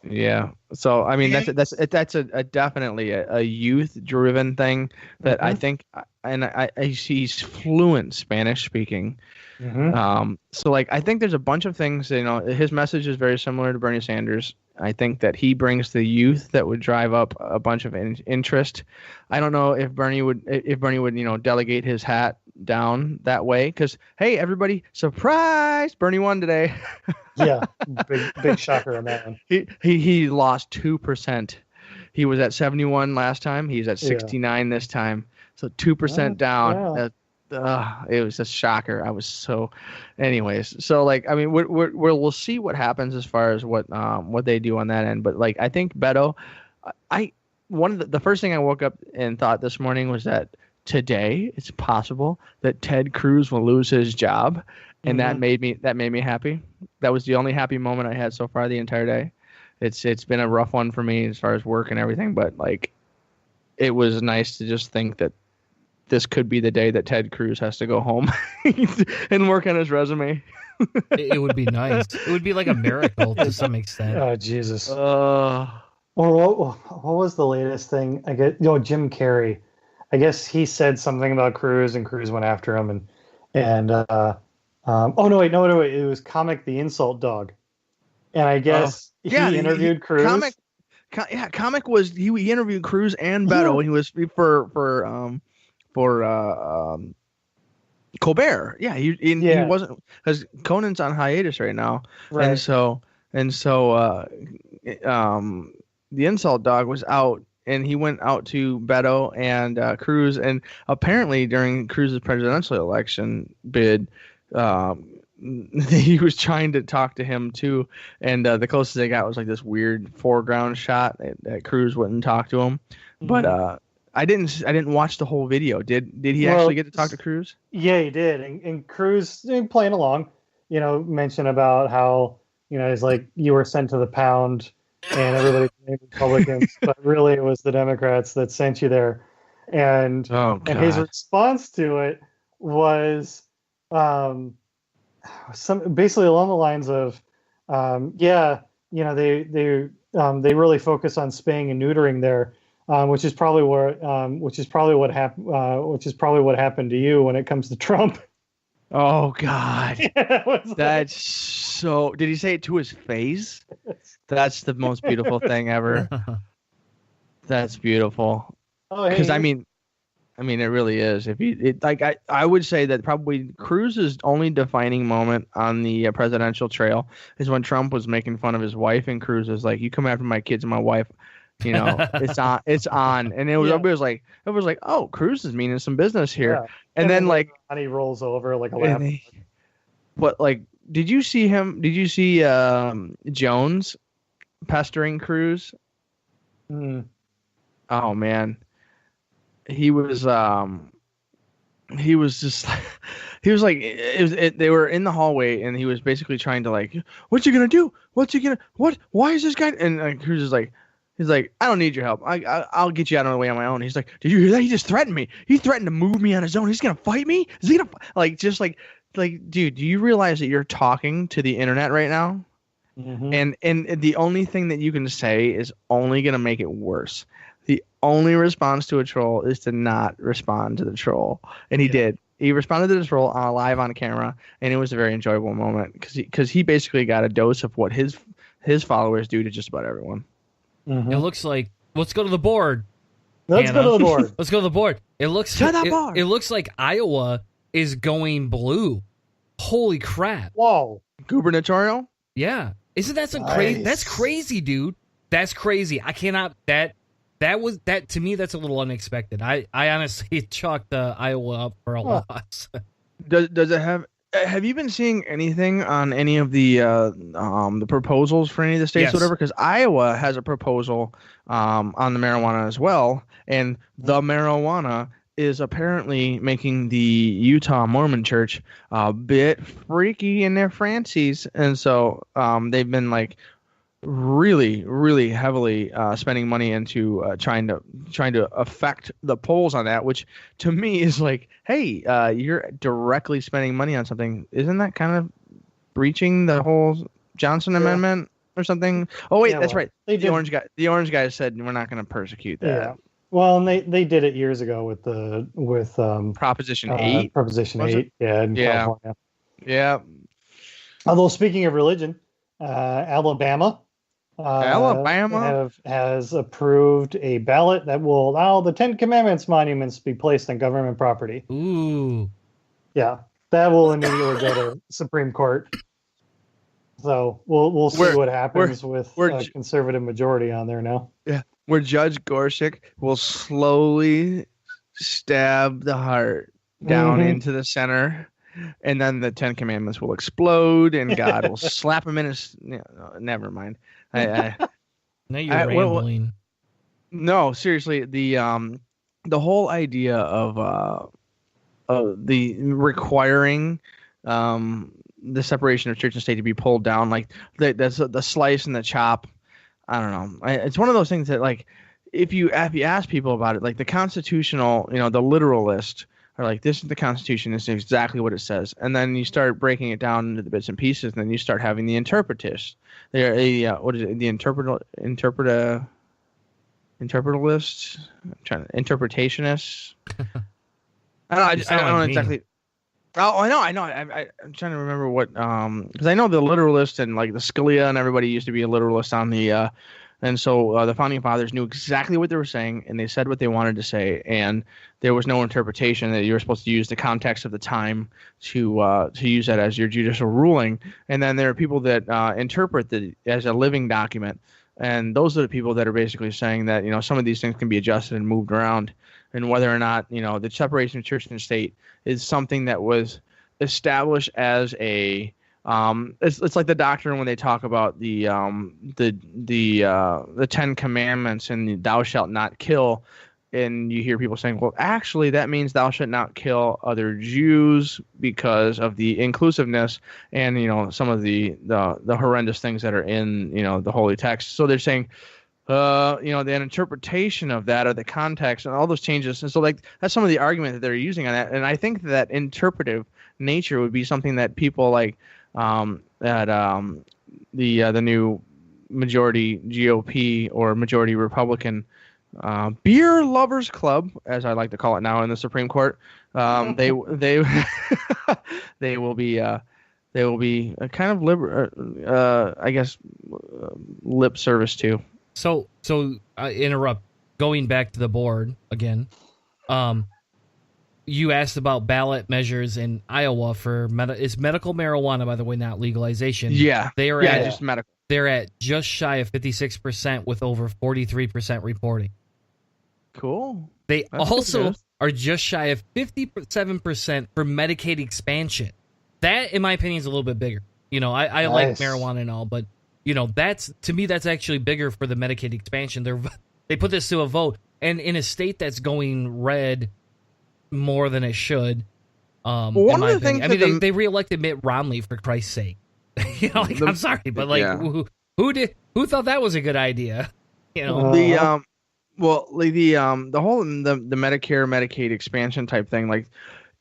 S2: yeah. So I mean, that's a definitely a youth driven thing that I think, and I he's fluent Spanish speaking. So like I think there's a bunch of things, his message is very similar to Bernie Sanders. I think that he brings the youth that would drive up a bunch of interest. I don't know if Bernie would delegate his hat down that way, because hey, everybody, surprise, Bernie won today.
S5: Yeah, big shocker on that one.
S2: He lost 2%. He was at 71 last time. He's at 69 this time. So 2% down.
S5: Yeah.
S2: It was a shocker. I was so, anyways. So like, I mean, we'll see what happens as far as what they do on that end. But like, I think Beto, one of the first thing I woke up and thought this morning was that today it's possible that Ted Cruz will lose his job, and that made me happy. That was the only happy moment I had so far the entire day. It's been a rough one for me as far as work and everything, but like, it was nice to just think that this could be the day that Ted Cruz has to go home and work on his resume.
S4: It would be nice. It would be like a miracle to some extent.
S5: Oh, Jesus. Or what was the latest thing? I get Jim Carrey. I guess he said something about Cruz, and Cruz went after him, and it was Comic the Insult Dog, and I guess he interviewed Cruz.
S2: Comic was he interviewed Cruz and Beto when he was for Colbert. Yeah, he wasn't, because Conan's on hiatus right now,
S5: right.
S2: and so the Insult Dog was out, and he went out to Beto and Cruz, and apparently during Cruz's presidential election bid, he was trying to talk to him too, and the closest they got was like this weird foreground shot that Cruz wouldn't talk to him, but I didn't watch the whole video. Did he actually get to talk to Cruz? Yeah,
S5: he did, and Cruz playing along, mentioned about how he's like, you were sent to the pound, and everybody blamed Republicans, but really it was the Democrats that sent you there, and his response to it was basically along the lines of, they really focus on spaying and neutering there, which is probably what happened to you when it comes to Trump.
S2: Oh God, that's so. Did he say it to his face? That's the most beautiful thing ever. That's beautiful. Because I mean, it really is. I would say that probably Cruz's only defining moment on the presidential trail is when Trump was making fun of his wife, and Cruz was like, "You come after my kids and my wife, It's on, and everybody was like, oh, Cruz is meaning some business here,
S5: Yeah.
S2: and then like
S5: money rolls over like a
S2: and
S5: lap.
S2: they- but like, did you see Jones pestering Cruz?
S5: Mm.
S2: Oh man, he was just they were in the hallway, and he was basically trying to like, what you gonna do? Why is this guy? And Cruz is like, he's like, I don't need your help. I'll get you out of the way on my own. He's like, did you hear that? He just threatened me. He threatened to move me on his own. He's gonna fight me. Is he gonna dude? Do you realize that you're talking to the internet right now?
S5: Mm-hmm.
S2: And the only thing that you can say is only gonna make it worse. The only response to a troll is to not respond to the troll, and he did. He responded to the troll live on camera, and it was a very enjoyable moment because he basically got a dose of what his followers do to just about everyone.
S5: Mm-hmm.
S4: It looks like let's go to the board.
S5: Let's
S4: Hannah.
S5: go to the board.
S4: Let's go to the board. It looks it looks like Iowa is going blue. Holy crap!
S5: Whoa.
S2: Gubernatorial?
S4: Yeah, isn't that some crazy?
S5: Nice.
S4: That's crazy, dude. That's crazy. I cannot. That to me, that's a little unexpected. I honestly chalked Iowa up for a loss.
S2: Does it have you been seeing anything on any of the proposals for any of the states,
S4: Yes.
S2: or whatever? Because Iowa has a proposal on the marijuana as well, and the marijuana is apparently making the Utah Mormon Church a bit freaky in their Francies, and so they've been like really, really heavily spending money into trying to affect the polls on that, which to me is like, hey, you're directly spending money on something. Isn't that kind of breaching the whole Johnson Amendment or something? Oh wait, that's right. The orange guy said we're not going to persecute that.
S5: Yeah. Well, and they did it years ago with
S2: Proposition 8.
S5: Proposition
S2: Was
S5: 8.
S2: it?
S5: Yeah, in California.
S2: Yeah.
S5: Although speaking of religion, Alabama has approved a ballot that will allow the 10 Commandments monuments to be placed on government property.
S4: Ooh.
S5: Yeah, that will immediately go to Supreme Court. So we'll see what happens with a conservative majority on there now.
S2: Yeah, where Judge Gorsuch will slowly stab the heart down into the center, and then the 10 Commandments will explode, and God will slap him in his. Never mind.
S4: Now you're rambling.
S2: No, seriously, the whole idea of the requiring the separation of church and state to be pulled down, like that's the slice and the chop. I don't know. It's one of those things that, like, if you ask people about it, like the constitutional, the literalist are like, this is the Constitution, this is exactly what it says, and then you start breaking it down into the bits and pieces, and then you start having the interpretists. They're what is it? The interpretalists. Interpretationists. I don't know exactly. Oh, I know. I'm trying to remember what, because I know the literalist and like the Scalia and everybody used to be a literalist on the, and so the founding fathers knew exactly what they were saying, and they said what they wanted to say, and there was no interpretation that you were supposed to use the context of the time to use that as your judicial ruling. And then there are people that interpret it as a living document, and those are the people that are basically saying that some of these things can be adjusted and moved around, and whether or not the separation of church and state is something that was established as a it's like the doctrine when they talk about the 10 Commandments and the thou shalt not kill, and you hear people saying, well, actually that means thou shalt not kill other Jews because of the inclusiveness and some of the horrendous things that are in the holy text. So they're saying the interpretation of that or the context and all those changes. And so like that's some of the argument that they're using on that. And I think that interpretive nature would be something that people like the new majority GOP or majority Republican beer lovers club, as I like to call it now in the Supreme Court, they will be a kind of lip service too.
S4: So interrupt. Going back to the board again, you asked about ballot measures in Iowa for is medical marijuana, by the way, not legalization.
S2: Yeah,
S4: they are
S2: just medical.
S4: they're at just shy of 56% with over 43% reporting.
S2: Cool.
S4: They
S2: That's
S4: also
S2: good.
S4: are just shy of 57% for Medicaid expansion. That, in my opinion, is a little bit bigger. I like
S5: Nice.
S4: marijuana and all, but to me that's actually bigger for the Medicaid expansion. They put this to a vote, and in a state that's going red more than it should.
S2: One
S4: in
S2: of
S4: my
S2: the
S4: opinion.
S2: things that
S4: they reelected Mitt Romney for Christ's sake. I'm sorry, but
S2: Yeah.
S4: who thought that was a good idea?
S2: the whole the Medicare Medicaid expansion type thing, like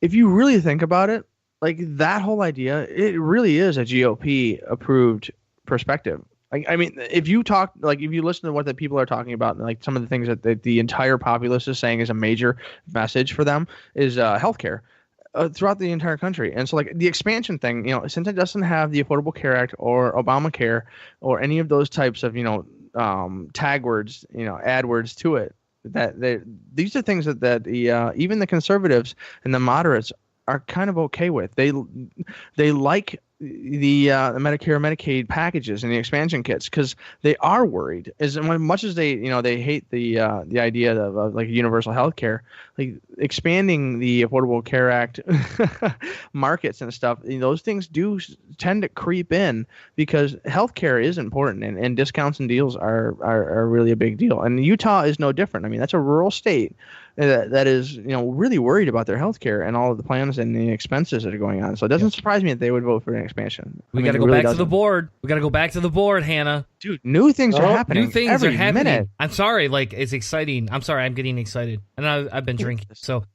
S2: if you really think about it, like that whole idea, it really is a GOP approved perspective. I mean, if you listen to what the people are talking about, like some of the things that the entire populace is saying is a major message for them is healthcare throughout the entire country. And so like the expansion thing, since it doesn't have the Affordable Care Act or Obamacare or any of those types of, tag words, ad words to it, these are things that the even the conservatives and the moderates are kind of okay with. They like the Medicare and Medicaid packages and the expansion kits because they are worried. As much as they hate the idea of like universal health care, like expanding the Affordable Care Act markets and stuff, those things do tend to creep in because health care is important and discounts and deals are really a big deal. And Utah is no different. I mean, that's a rural state that is really worried about their health care and all of the plans and the expenses that are going on. So it doesn't surprise me that they would vote for an expansion.
S4: We got to go back to the board. We got to go back to the board, Hannah.
S2: Dude, new things are happening.
S4: New things
S2: every
S4: are happening.
S2: minute.
S4: I'm sorry, it's exciting. I'm sorry, I'm getting excited, and I've been drinking. So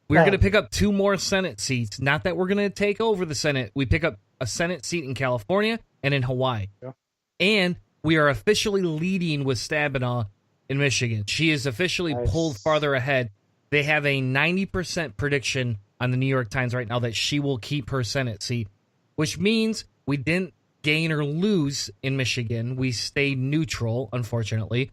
S4: we're going to pick up 2 more Senate seats. Not that we're going to take over the Senate. We pick up a Senate seat in California and in Hawaii, and we are officially leading with Stabenow in Michigan. She is officially pulled farther ahead. They have a 90% prediction on the New York Times right now that she will keep her Senate seat, which means we didn't gain or lose in Michigan. We stayed neutral, unfortunately,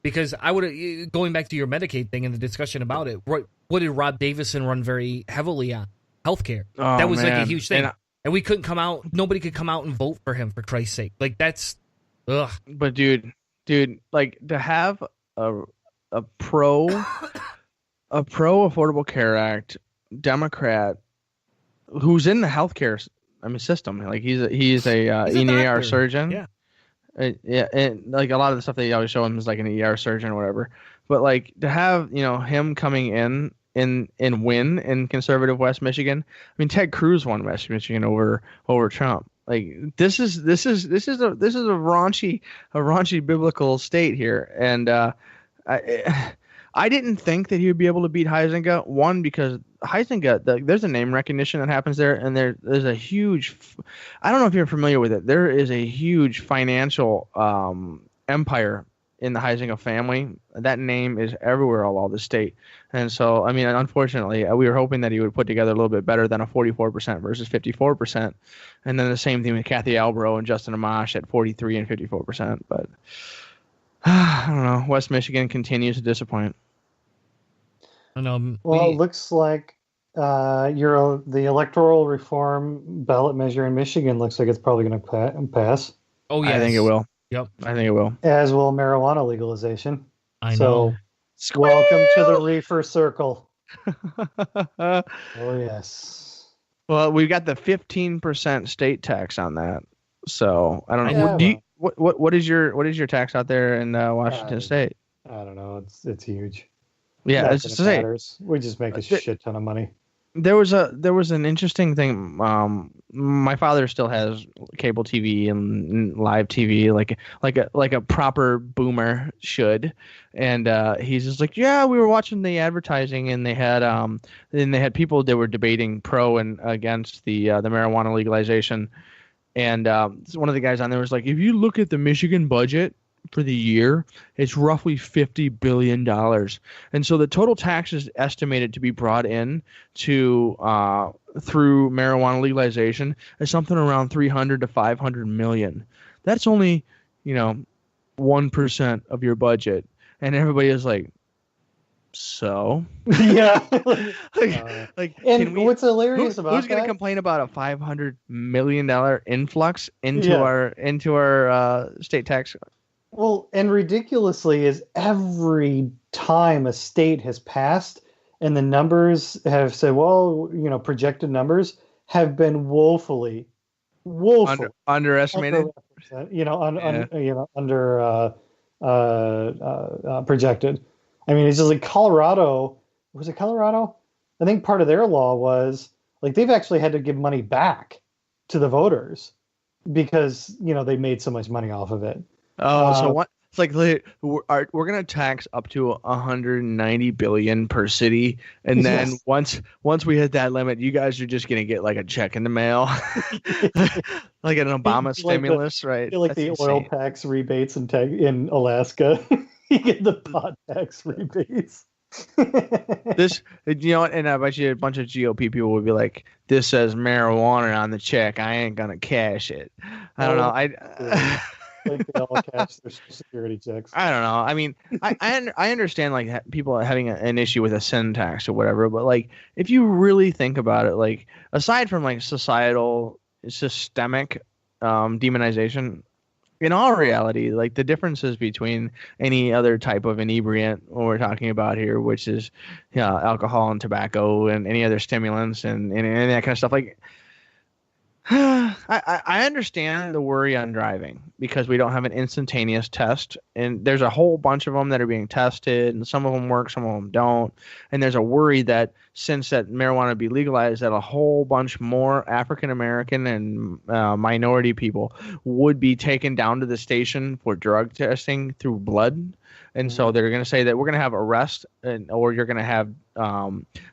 S4: because I would going back to your Medicaid thing and the discussion about it. What did Rob Davison run very heavily on? Healthcare. That was like a huge thing, and we couldn't come out. Nobody could come out and vote for him, for Christ's sake. Like that's, ugh.
S2: But dude, like to have a pro Affordable Care Act Democrat who's in the healthcare system, like he's a ER surgeon. Yeah, and like a lot of the stuff they always show him is like an ER surgeon or whatever. But like to have him coming in and win in conservative West Michigan. I mean, Ted Cruz won West Michigan over Trump. Like this is a raunchy biblical state here, and I didn't think that he would be able to beat Huizenga. One, because Huizenga, there's a name recognition that happens there, and there's a huge. I don't know if you're familiar with it. There is a huge financial empire in the Huizenga family. That name is everywhere all over the state, and so I mean, unfortunately, we were hoping that he would put together a little bit better than a 44% versus 54%, and then the same thing with Kathy Albro and Justin Amash at 43 and 54%, but. I don't know. West Michigan continues to disappoint.
S4: I know.
S5: Well, it looks like the electoral reform ballot measure in Michigan looks like it's probably going to pass.
S4: Oh yeah,
S2: I think it will.
S4: Yep,
S2: I think it will.
S5: As will marijuana legalization.
S4: I know.
S5: So, welcome to the reefer circle. Oh yes.
S2: Well, we've got the 15% state tax on that. So I don't know.
S5: Yeah,
S2: what is your tax out there in Washington State?
S5: I don't know. It's huge.
S2: Yeah, it's just to say
S5: we just make a shit ton of money.
S2: There was an interesting thing. My father still has cable TV and live TV, like a proper boomer should, and he's just like, yeah, we were watching the advertising, and they had people that were debating pro and against the marijuana legalization. And one of the guys on there was like, if you look at the Michigan budget for the year, it's roughly $50 billion. And so the total taxes estimated to be brought in to through marijuana legalization is something around 300 to 500 million. That's only, 1% of your budget. And everybody is like, So
S5: Yeah.
S2: like
S5: And
S2: can we,
S5: what's hilarious about
S2: who's going to
S5: that?
S2: complain about a $500 million influx into
S5: Yeah.
S2: our state tax?
S5: Well, and ridiculously is every time a state has passed and the numbers have said, well, projected numbers have been woefully
S2: Underestimated.
S5: underrepresented,
S2: Yeah.
S5: under projected. I mean, it's just like Colorado. Was it Colorado? I think part of their law was like they've actually had to give money back to the voters because they made so much money off of it.
S2: Oh, so what? It's like we're gonna tax up to 190 billion per city, and then
S5: Yes.
S2: once we hit that limit, you guys are just gonna get like a check in the mail, like an Obama stimulus, right?
S5: Like
S2: That's
S5: the oil
S2: insane.
S5: tax rebates in Alaska. You get the pot tax rebates.
S2: This, and I bet you a bunch of GOP people would be like, "This says marijuana on the check. I ain't gonna cash it." I don't know.
S5: Like they all cash their Social Security checks.
S2: I don't know. I mean, I understand like people having an issue with a sin tax or whatever, but like if you really think about it, like aside from like societal systemic demonization, in all reality, like the differences between any other type of inebriant what we're talking about here, which is alcohol and tobacco and any other stimulants and that kind of stuff, like I understand the worry on driving because we don't have an instantaneous test, and there's a whole bunch of them that are being tested, and some of them work, some of them don't, and there's a worry that since that marijuana be legalized, that a whole bunch more African American and minority people would be taken down to the station for drug testing through blood. And so they're going to say that we're going to have arrest or you're going to have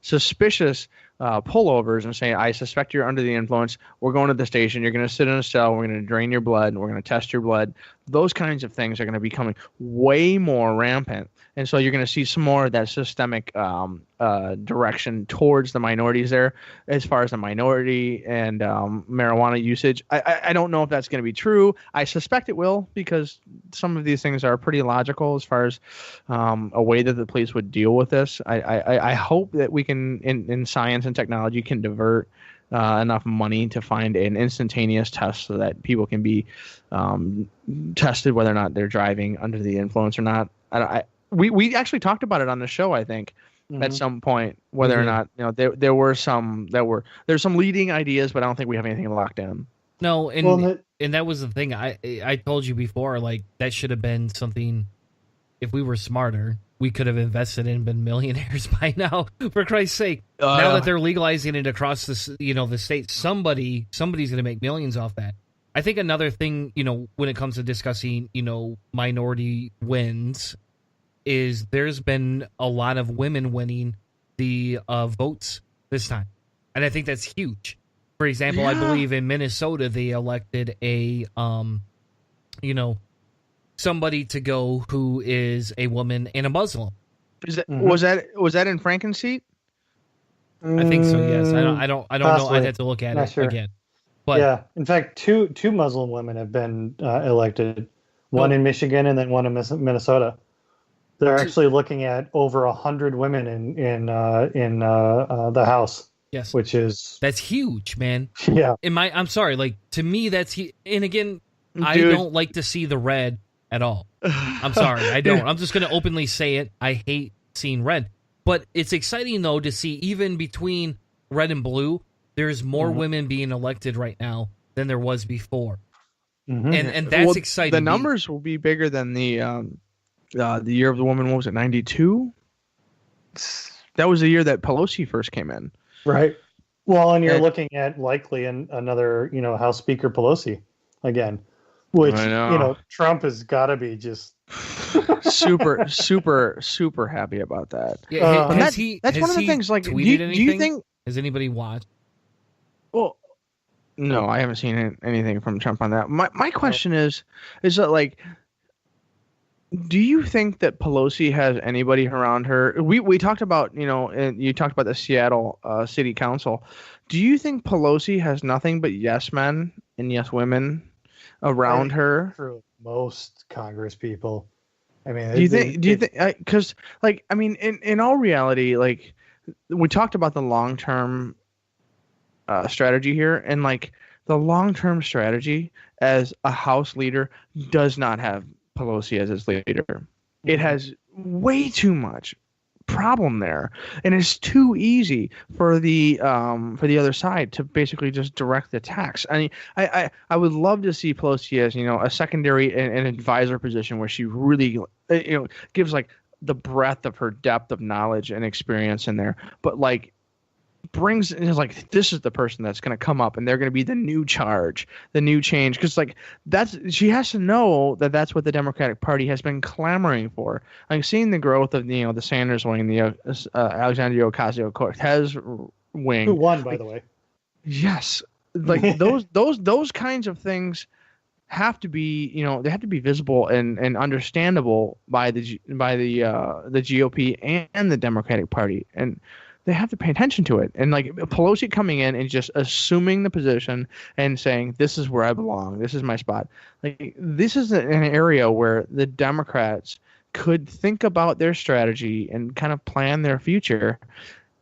S2: suspicious pullovers and say, I suspect you're under the influence. We're going to the station. You're going to sit in a cell. We're going to drain your blood. And we're going to test your blood. Those kinds of things are going to be coming way more rampant. And so you're going to see some more of that systemic direction towards the minorities there as far as the minority and marijuana usage. I don't know if that's going to be true. I suspect it will because some of these things are pretty logical as far as a way that the police would deal with this. I hope that we can, in science and technology, can divert enough money to find an instantaneous test so that people can be tested whether or not they're driving under the influence or not. We actually talked about it on the show, I think, at some point, whether or not there's some leading ideas, but I don't think we have anything locked in.
S4: No, and that was the thing. I told you before, like that should have been something. If we were smarter, we could have invested in and been millionaires by now. For Christ's sake! Now that they're legalizing it across the state, somebody's going to make millions off that. I think another thing, when it comes to discussing, minority wins, is there's been a lot of women winning the votes this time. And I think that's huge. For example, I believe in Minnesota, they elected a, somebody to go who is a woman and a Muslim.
S2: Was that in Frankenseat?
S4: I think so, yes. I don't know. I'd have to look at it again. But
S5: yeah, in fact, two Muslim women have been elected, one in Michigan and then one in Minnesota. They're actually looking at over 100 women in the House.
S4: Yes, that's huge, man.
S5: Yeah.
S4: I'm sorry, like to me that's and again, I don't like to see the red at all. I'm sorry, I don't. I'm just going to openly say it. I hate seeing red, but it's exciting though to see even between red and blue, there's more women being elected right now than there was before, and that's exciting.
S2: The numbers will be bigger than the year of the woman. What was it, 92? That was the year that Pelosi first came in.
S5: Right. Well, and you're looking at likely another, House Speaker Pelosi again, which, Trump has got to be just
S2: super, super, super happy about that.
S4: Yeah,
S2: that's one of the things. Like, do you think
S4: has anybody watched?
S2: Well, no, I haven't seen anything from Trump on that. My question is that like, do you think that Pelosi has anybody around her? We talked about, and you talked about the Seattle City Council. Do you think Pelosi has nothing but yes men and yes women around her?
S5: For most Congress people. I mean,
S2: Do you think? Because, like, I mean, in all reality, like, we talked about the long term strategy here, and like the long term strategy as a House leader does not have Pelosi as its leader. It has way too much problem there, and it's too easy for the other side to basically just direct the attacks. I mean, I would love to see Pelosi as, you know, a secondary and advisor position where she really, you know, gives like the breadth of her depth of knowledge and experience in there, but like brings is like, this is the person that's going to come up and they're going to be the new charge, the new change, because like she has to know that that's what the Democratic Party has been clamoring for. Like seeing the growth of, you know, the Sanders wing, the Alexandria Ocasio-Cortez wing,
S5: who won, by the way.
S2: Yes, like those kinds of things have to be, you know, they have to be visible and understandable by the GOP and the Democratic Party, and they have to pay attention to it. And like Pelosi coming in and just assuming the position and saying, this is where I belong, this is my spot. Like, this is an area where the Democrats could think about their strategy and kind of plan their future,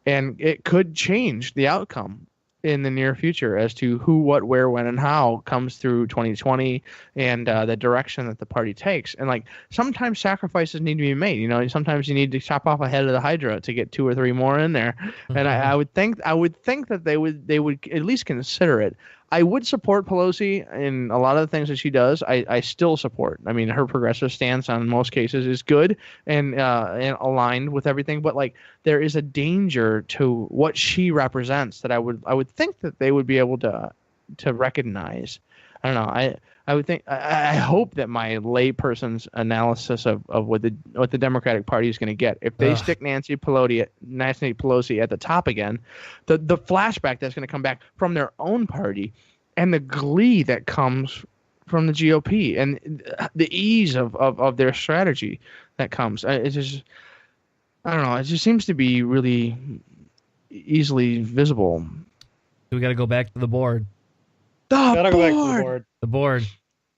S2: and it could change the outcome in the near future as to who, what, where, when, and how comes through 2020 and the direction that the party takes. And like sometimes sacrifices need to be made. You know, sometimes you need to chop off a head of the Hydra to get 2 or 3 more in there. And I would think that they would at least consider it. I would support Pelosi in a lot of the things that she does. I still support. I mean, her progressive stance on most cases is good and aligned with everything. But like, there is a danger to what she represents that I would think that they would be able to recognize. I don't know. I would think. I hope that my layperson's analysis of what the Democratic Party is going to get, if they stick Nancy Pelosi at the top again, the flashback that's going to come back from their own party, and the glee that comes from the GOP, and the ease of their strategy that comes. It's just, I don't know. It just seems to be really easily visible.
S4: We got to go back to the board.
S5: Gotta go back to the board.
S4: The board.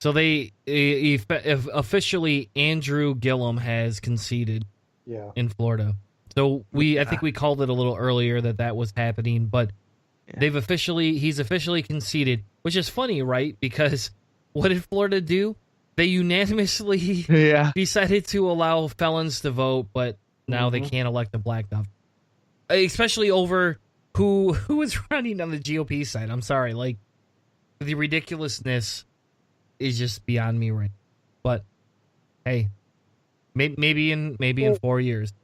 S4: So they officially Andrew Gillum has conceded.
S5: Yeah.
S4: In Florida. So I think we called it a little earlier that was happening, but he's officially conceded, which is funny, right? Because what did Florida do? They unanimously decided to allow felons to vote, but now they can't elect a black governor. Especially over who is running on the GOP side. I'm sorry, like, the ridiculousness is just beyond me right now. But hey, maybe in 4 years.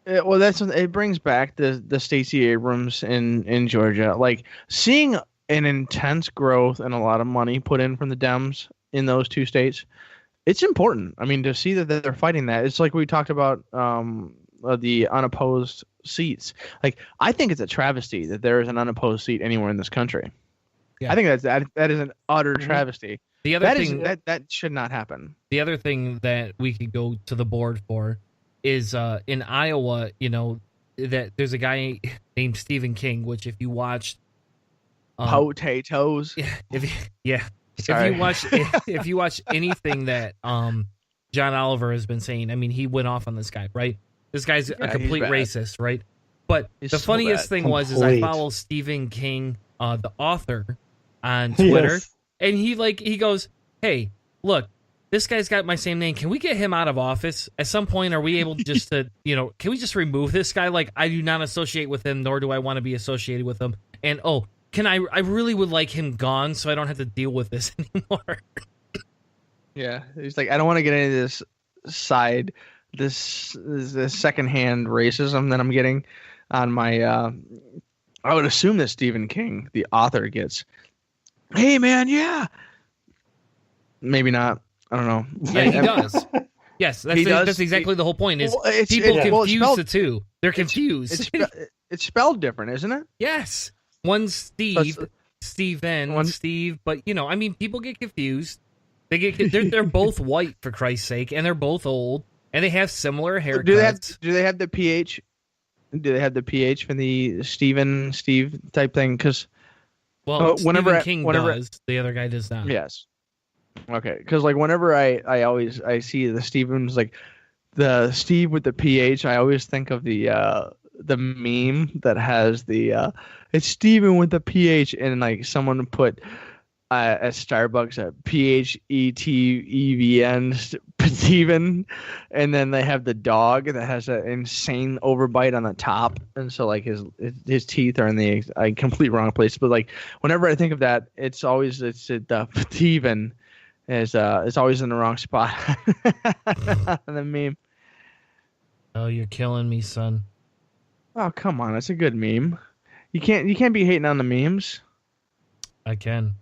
S2: Well, it brings back the Stacey Abrams in Georgia. Like, seeing an intense growth and a lot of money put in from the Dems in those 2 states, it's important. I mean, to see that they're fighting that. It's like we talked about the unopposed seats. Like, I think it's a travesty that there is an unopposed seat anywhere in this country. Yeah. I think that is an utter travesty.
S4: The other thing
S2: that should not happen.
S4: The other thing that we could go to the board for is in Iowa, you know, that there's a guy named Stephen King, which if you watched
S2: potatoes.
S4: If you watch anything that John Oliver has been saying, I mean, he went off on this guy, right? This guy's a complete racist, right? But the funniest thing was I follow Stephen King, the author, on Twitter, and he goes, "Hey, look, this guy's got my same name. Can we get him out of office at some point? Are we able just to, you know, can we just remove this guy? Like, I do not associate with him, nor do I want to be associated with him. And I really would like him gone, so I don't have to deal with this anymore."
S2: Yeah, he's like, I don't want to get into this side, this secondhand racism that I'm getting on my. I would assume that Stephen King, the author, gets. Hey man, yeah. Maybe not. I don't know.
S4: Yeah, he does. Yes, that's exactly the whole point. Is people confuse the two? They're confused.
S2: It's spelled different, isn't it?
S4: Yes. One's Steve, Steven, Steve. But you know, I mean, people get confused. They're both white, for Christ's sake, and they're both old, and they have similar haircuts.
S2: Do they have the PH? Do they have the PH for the Steve type thing? Because
S4: Stephen King does. The other guy does not.
S2: Yes. Okay, because like whenever I see the Stevens, like the Steve with the PH, I always think of the meme that has it's Steven with the PH, and like someone put at Starbucks at PHETEVN Steven, and then they have the dog that has an insane overbite on the top, and so like his teeth are in the complete wrong place. But like whenever I think of that, it's the Steven is it's always in the wrong spot on the meme.
S4: Oh, you're killing me, son.
S2: Oh, come on, that's a good meme. You can't be hating on the memes.
S4: I can.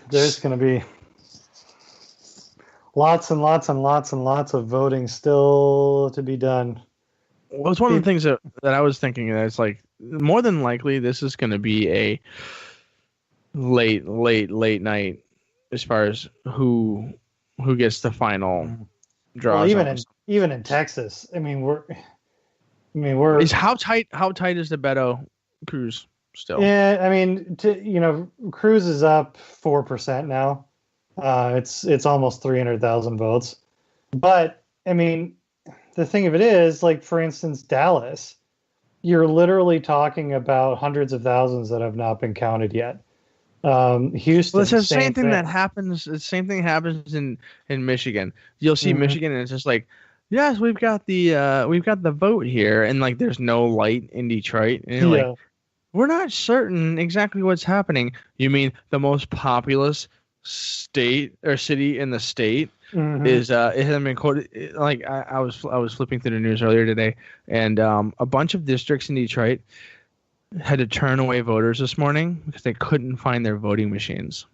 S5: There's going to be lots and lots and lots and lots of voting still to be done.
S2: Well, it's one of the things that I was thinking, that it's like more than likely this is going to be a late night as far as who gets the final draws.
S5: Well, even in Texas, I mean we're
S2: how tight is the Beto Cruz still?
S5: Yeah, I mean, Cruz is up 4% now. It's almost 300,000 votes. But I mean, the thing of it is, like for instance, Dallas, you're literally talking about hundreds of thousands that have not been counted yet. Houston.
S2: Well, it's the same thing that happens. The same thing happens in Michigan. You'll see Michigan, and it's just like, yes, we've got the vote here, and like there's no light in Detroit, and you're like, we're not certain exactly what's happening. You mean the most populous state or city in the state is it hasn't been quoted. Like I was flipping through the news earlier today, and a bunch of districts in Detroit had to turn away voters this morning because they couldn't find their voting machines.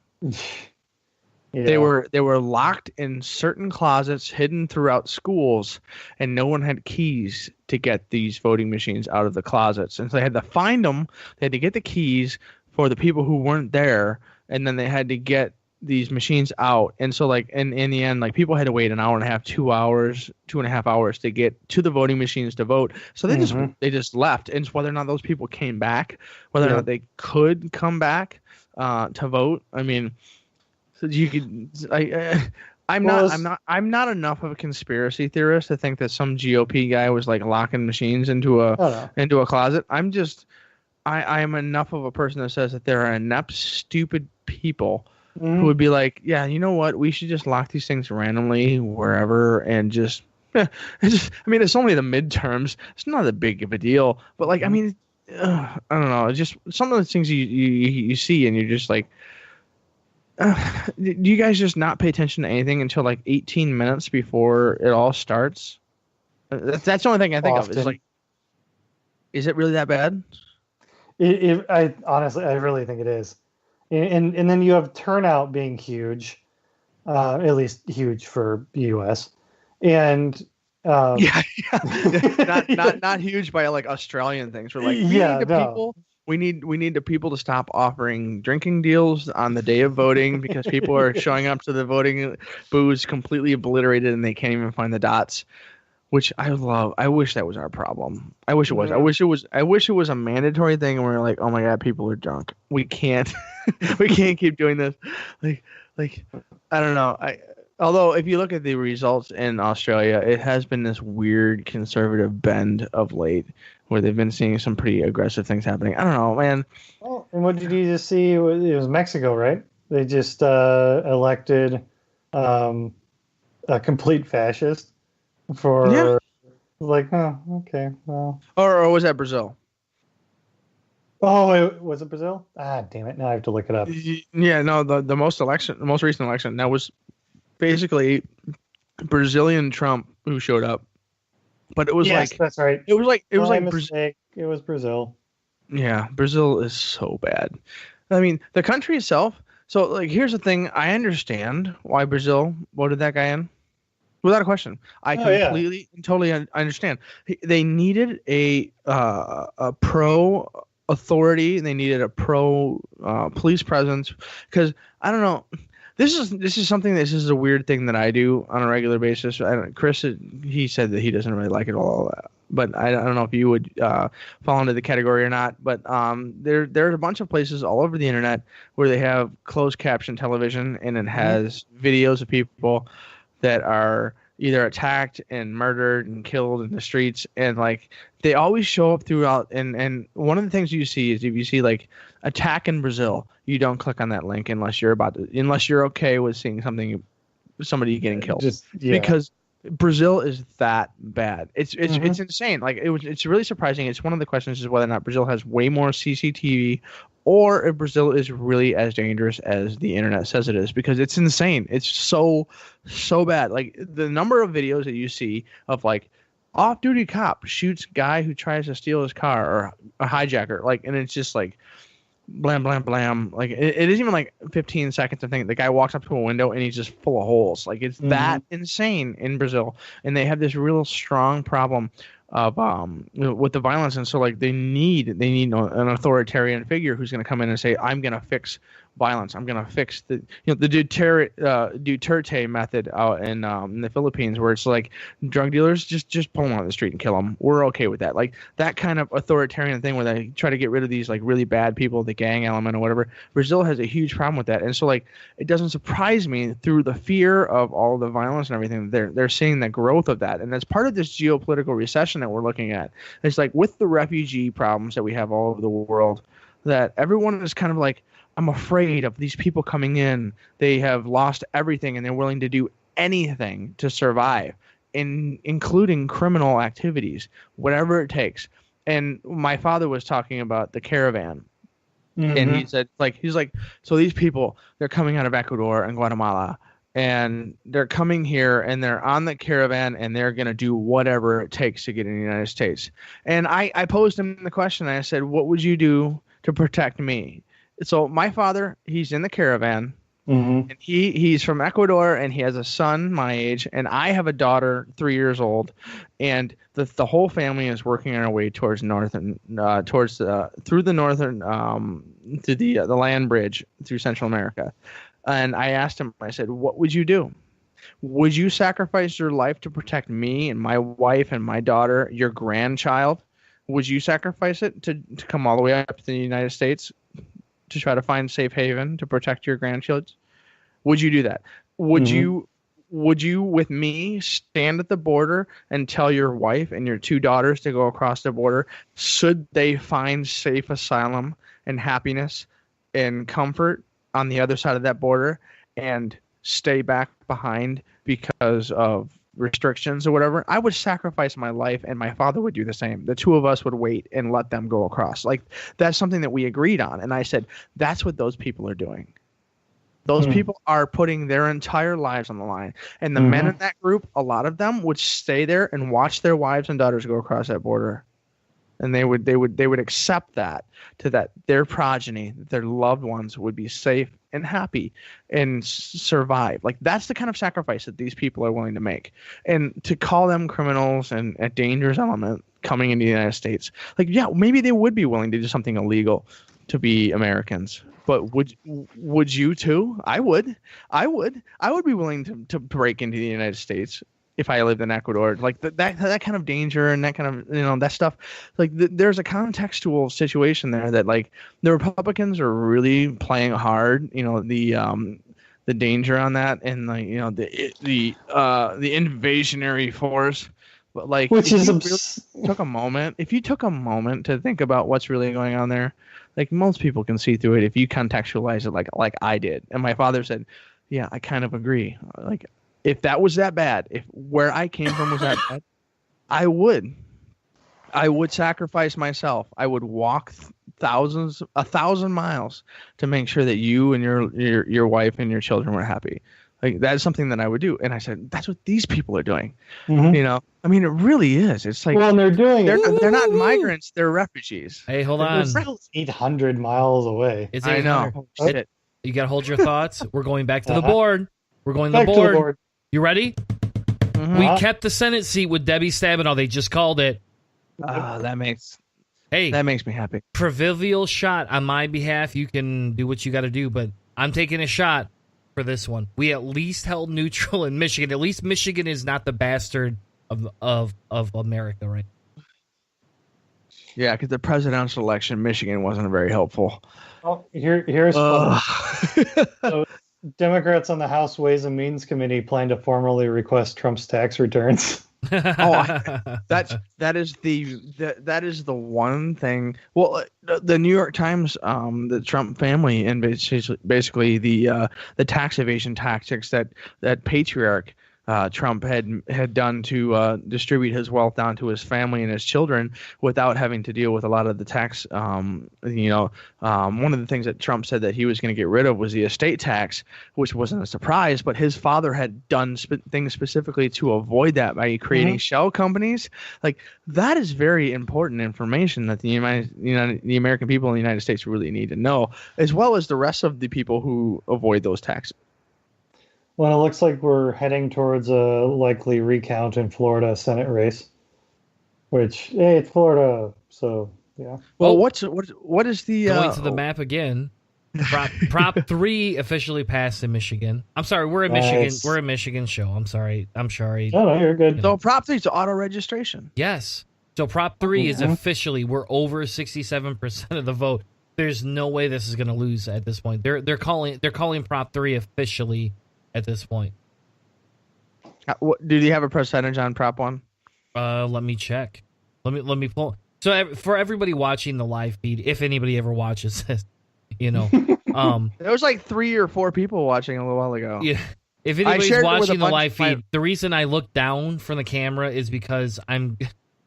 S2: Yeah. They were locked in certain closets hidden throughout schools, and no one had keys to get these voting machines out of the closets. And so they had to find them. They had to get the keys for the people who weren't there, and then they had to get these machines out. And so like in the end, like people had to wait an hour and a half, 2 hours, 2.5 hours to get to the voting machines to vote. So they just left. And it's whether or not those people came back, whether or not they could come back to vote. I mean, so you could. I'm not enough of a conspiracy theorist to think that some GOP guy was like locking machines into a closet. I am enough of a person that says that there are inept, stupid people who would be like, yeah, you know what? We should just lock these things randomly wherever and just. I mean, it's only the midterms. It's not that big of a deal. But like, I mean, I don't know. It's just some of the things you see, and you're just like. Do you guys just not pay attention to anything until like 18 minutes before it all starts? That's the only thing I think of. Is like, is it really that bad?
S5: I honestly, I really think it is. And then you have turnout being huge, at least huge for the U.S. And not
S2: huge by like Australian things. We're like, people. We need the people to stop offering drinking deals on the day of voting because people are showing up to the voting booths completely obliterated and they can't even find the dots, which I love. I wish that was our problem. I wish it was. I wish it was a mandatory thing and we're like, oh my God, people are drunk. We can't keep doing this. Like I don't know. Although if you look at the results in Australia, it has been this weird conservative bend of late where they've been seeing some pretty aggressive things happening. I don't know, man.
S5: Oh, and what did you just see? It was Mexico, right? They just elected a complete fascist for like, oh, okay, well.
S2: Or was that Brazil?
S5: Oh, was it Brazil? Ah, damn it! Now I have to look it up.
S2: Yeah, no, the most recent election, that was basically Brazilian Trump who showed up. But it was
S5: that's right.
S2: It was like
S5: mistake. It was Brazil.
S2: Yeah, Brazil is so bad. I mean, the country itself. So, like, here's the thing. I understand why Brazil voted that guy in, without a question. I completely and totally understand. They needed a pro authority. They needed a pro police presence because I don't know. This is something. This is a weird thing that I do on a regular basis. Chris, he said that he doesn't really like it all but I don't know if you would fall into the category or not. But there are a bunch of places all over the internet where they have closed caption television, and it has videos of people that are either attacked and murdered and killed in the streets, and like they always show up throughout. And one of the things you see is if you see like attack in Brazil, you don't click on that link unless you're okay with seeing somebody getting killed, because Brazil is that bad. It's insane. Like it's really surprising. It's one of the questions is whether or not Brazil has way more CCTV, or if Brazil is really as dangerous as the internet says it is, because it's insane. It's so bad. Like the number of videos that you see of like off-duty cop shoots guy who tries to steal his car, or a hijacker, like, and it's just like blam blam blam. Like it isn't even like 15 seconds of thing. The guy walks up to a window and he's just full of holes. Like it's that insane in Brazil, and they have this real strong problem of with the violence, and so like they need an authoritarian figure who's going to come in and say, I'm going to fix violence. I'm going to fix the Duterte method out in the Philippines, where it's like drug dealers just pull them on the street and kill them. We're okay with that. Like that kind of authoritarian thing where they try to get rid of these like really bad people, the gang element or whatever. Brazil has a huge problem with that, and so like it doesn't surprise me through the fear of all the violence and everything. They're seeing the growth of that, and that's part of this geopolitical recession that we're looking at. It's like with the refugee problems that we have all over the world, that everyone is kind of like, I'm afraid of these people coming in. They have lost everything and they're willing to do anything to survive, including criminal activities, whatever it takes. And my father was talking about the caravan. And he said, he's like, so these people, they're coming out of Ecuador and Guatemala, and they're coming here and they're on the caravan and they're going to do whatever it takes to get in the United States. And I posed him the question. I said, what would you do to protect me? So my father, he's in the caravan, and he's from Ecuador, and he has a son my age, and I have a daughter 3 years old, and the whole family is working our way towards through the northern to the land bridge through Central America. And I asked him, I said, what would you do? Would you sacrifice your life to protect me and my wife and my daughter, your grandchild? Would you sacrifice it to come all the way up to the United States to try to find safe haven to protect your grandchildren? Would you do that? Would you with me stand at the border and tell your wife and your two daughters to go across the border should they find safe asylum and happiness and comfort on the other side of that border, and stay back behind because of restrictions or whatever? I would sacrifice my life, and my father would do the same. The two of us would wait and let them go across. Like that's something that we agreed on. And I said, that's what those people are doing. Those people are putting their entire lives on the line. And the men in that group, a lot of them would stay there and watch their wives and daughters go across that border. And they would accept that their progeny, their loved ones would be safe and happy and survive. Like that's the kind of sacrifice that these people are willing to make. And to call them criminals and a dangerous element coming into the United States, like, yeah, maybe they would be willing to do something illegal to be Americans. But would you too? I would be willing to break into the United States if I lived in Ecuador. Like that kind of danger and that kind of, that stuff. Like there's a contextual situation there that like the Republicans are really playing hard, the danger on that, and like, the invasionary force. But like, if you took a moment to think about what's really going on there, like most people can see through it if you contextualize it like I did. And my father said, yeah, I kind of agree. Like, if that was that bad, if where I came from was that bad, I would sacrifice myself. I would walk 1,000 miles to make sure that you and your wife and your children were happy. Like that's something that I would do. And I said, that's what these people are doing. I mean, it really is. It's like,
S5: well, and
S2: they're not migrants, they're refugees.
S4: Hey, hold on.
S5: They're 800 miles away.
S4: It's
S2: I know.
S4: You got to hold your thoughts. We're going back to the board. We're going to the board. You ready? We kept the Senate seat with Debbie Stabenow. They just called it.
S2: That makes me happy.
S4: Proverbial shot on my behalf. You can do what you got to do, but I'm taking a shot for this one. We at least held neutral in Michigan. At least Michigan is not the bastard of America, right?
S2: Yeah, because the presidential election in Michigan wasn't very helpful.
S5: Oh, here's fun.
S2: Ugh.
S5: So Democrats on the House Ways and Means Committee plan to formally request Trump's tax returns.
S2: That is the one thing. Well, the New York Times, the Trump family, and basically the tax evasion tactics that patriarch Trump had done to distribute his wealth down to his family and his children without having to deal with a lot of the tax. One of the things that Trump said that he was going to get rid of was the estate tax, which wasn't a surprise. But his father had done things specifically to avoid that by creating shell companies. Like, that is very important information that the American people in the United States really need to know, as well as the rest of the people who avoid those taxes.
S5: Well, it looks like we're heading towards a likely recount in Florida Senate race, which, hey, it's Florida, so yeah.
S2: Well, what is the
S4: going to the map again? Prop 3 officially passed in Michigan. I'm sorry, we're in Michigan. We're a Michigan show. I'm sorry.
S5: No, you're good.
S2: So Prop 3 is auto registration.
S4: Yes. So Prop 3 is officially, we're over 67% of the vote. There's no way this is going to lose at this point. They're calling Prop 3 officially at this point.
S2: Do you have a percentage on Prop 1?
S4: Let me check. Let me pull. So for everybody watching the live feed, if anybody ever watches this, there
S2: was like 3 or 4 people watching a little while ago.
S4: Yeah. If anybody's watching the live feed, the reason I look down from the camera is because I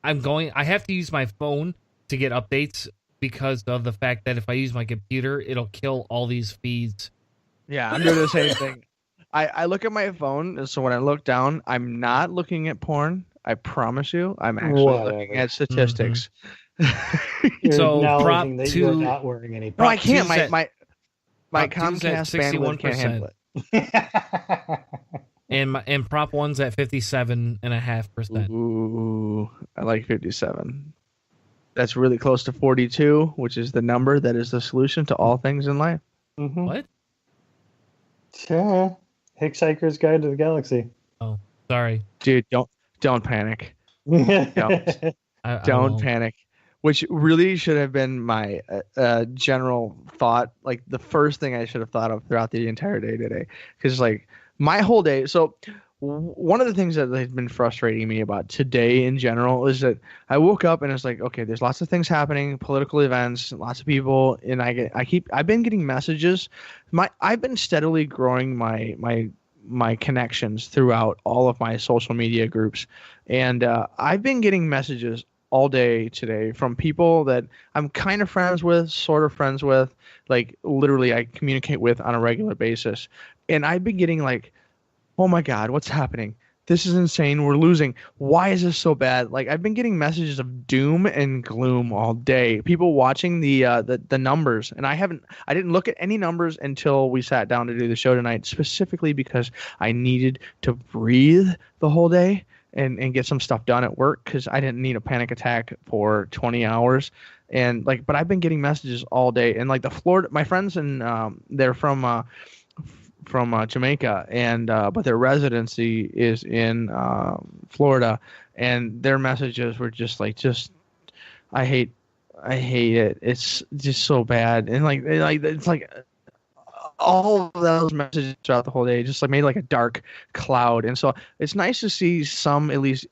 S4: have to use my phone to get updates because of the fact that if I use my computer, it'll kill all these feeds.
S2: Yeah, I'm doing the same thing. I look at my phone, so when I look down, I'm not looking at porn. I promise you, I'm actually looking at statistics.
S4: So Prop 2,
S5: you're not wearing any.
S2: No, I can't. My Comcast bandwidth can't handle
S4: it. and Prop 1's at 57.5%.
S2: Ooh, I like 57. That's really close to 42, which is the number that is the solution to all things in life.
S5: Mm-hmm.
S4: What?
S5: Yeah. Hitchhiker's Guide to the Galaxy.
S4: Oh, sorry.
S2: Dude, don't panic. Don't panic. Which really should have been my general thought, like the first thing I should have thought of throughout the entire day today. Because like my whole day, so one of the things that has been frustrating me about today in general is that I woke up and it's like, okay, there's lots of things happening, political events, lots of people, and I've been getting messages. I've been steadily growing my connections throughout all of my social media groups, and I've been getting messages all day today from people that I'm kind of friends with, sort of friends with, like literally I communicate with on a regular basis, and I've been getting like, oh my God, what's happening? This is insane. We're losing. Why is this so bad? Like, I've been getting messages of doom and gloom all day. People watching the numbers, and I didn't look at any numbers until we sat down to do the show tonight, specifically because I needed to breathe the whole day and get some stuff done at work because I didn't need a panic attack for 20 hours. And like, but I've been getting messages all day, and like my friends, and they're from Jamaica, and but their residency is in Florida, and their messages were just I hate it. It's just so bad, and like it's like all of those messages throughout the whole day just like made like a dark cloud. And so it's nice to see some, at least,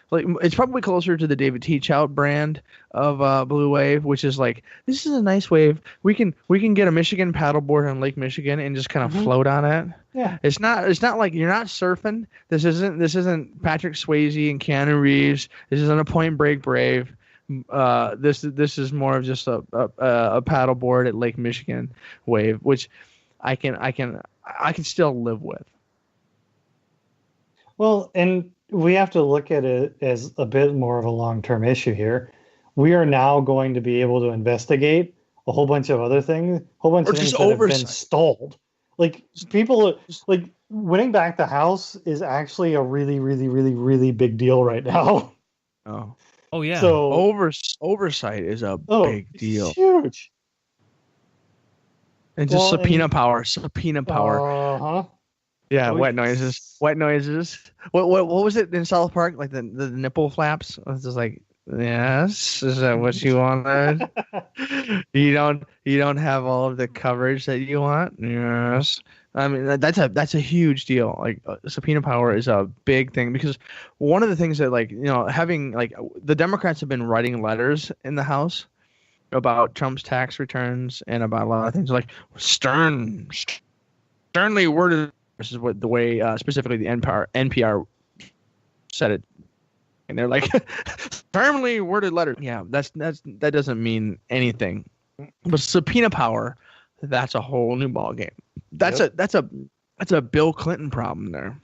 S2: like it's probably closer to the David Teachout brand of Blue Wave, which is like, this is a nice wave. We can get a Michigan paddleboard on Lake Michigan and just kind of float on it.
S5: Yeah.
S2: It's not like you're not surfing. This isn't Patrick Swayze and Keanu Reeves. This isn't a Point Break Brave. This is more of just a paddleboard at Lake Michigan wave, which I can still live with.
S5: Well, and we have to look at it as a bit more of a long-term issue here. We are now going to be able to investigate a whole bunch of other things, of things that have been stalled. Like, people, like, winning back the House is actually a really, really, really, really big deal right now.
S2: Oh yeah.
S5: So
S2: oversight is a big deal.
S5: It's huge.
S2: And just subpoena power.
S5: Uh-huh.
S2: Yeah, wet noises. What was it in South Park? Like the nipple flaps? It was just like Yes, is that what you wanted? You don't have all of the coverage that you want. Yes, I mean that's a huge deal. Like subpoena power is a big thing because one of the things that having the Democrats have been writing letters in the House about Trump's tax returns and about a lot of things like sternly worded. This is what the way specifically the NPR said it, and they're like firmly worded letter. Yeah, that doesn't mean anything. But subpoena power, that's a whole new ball game. That's a Bill Clinton problem there.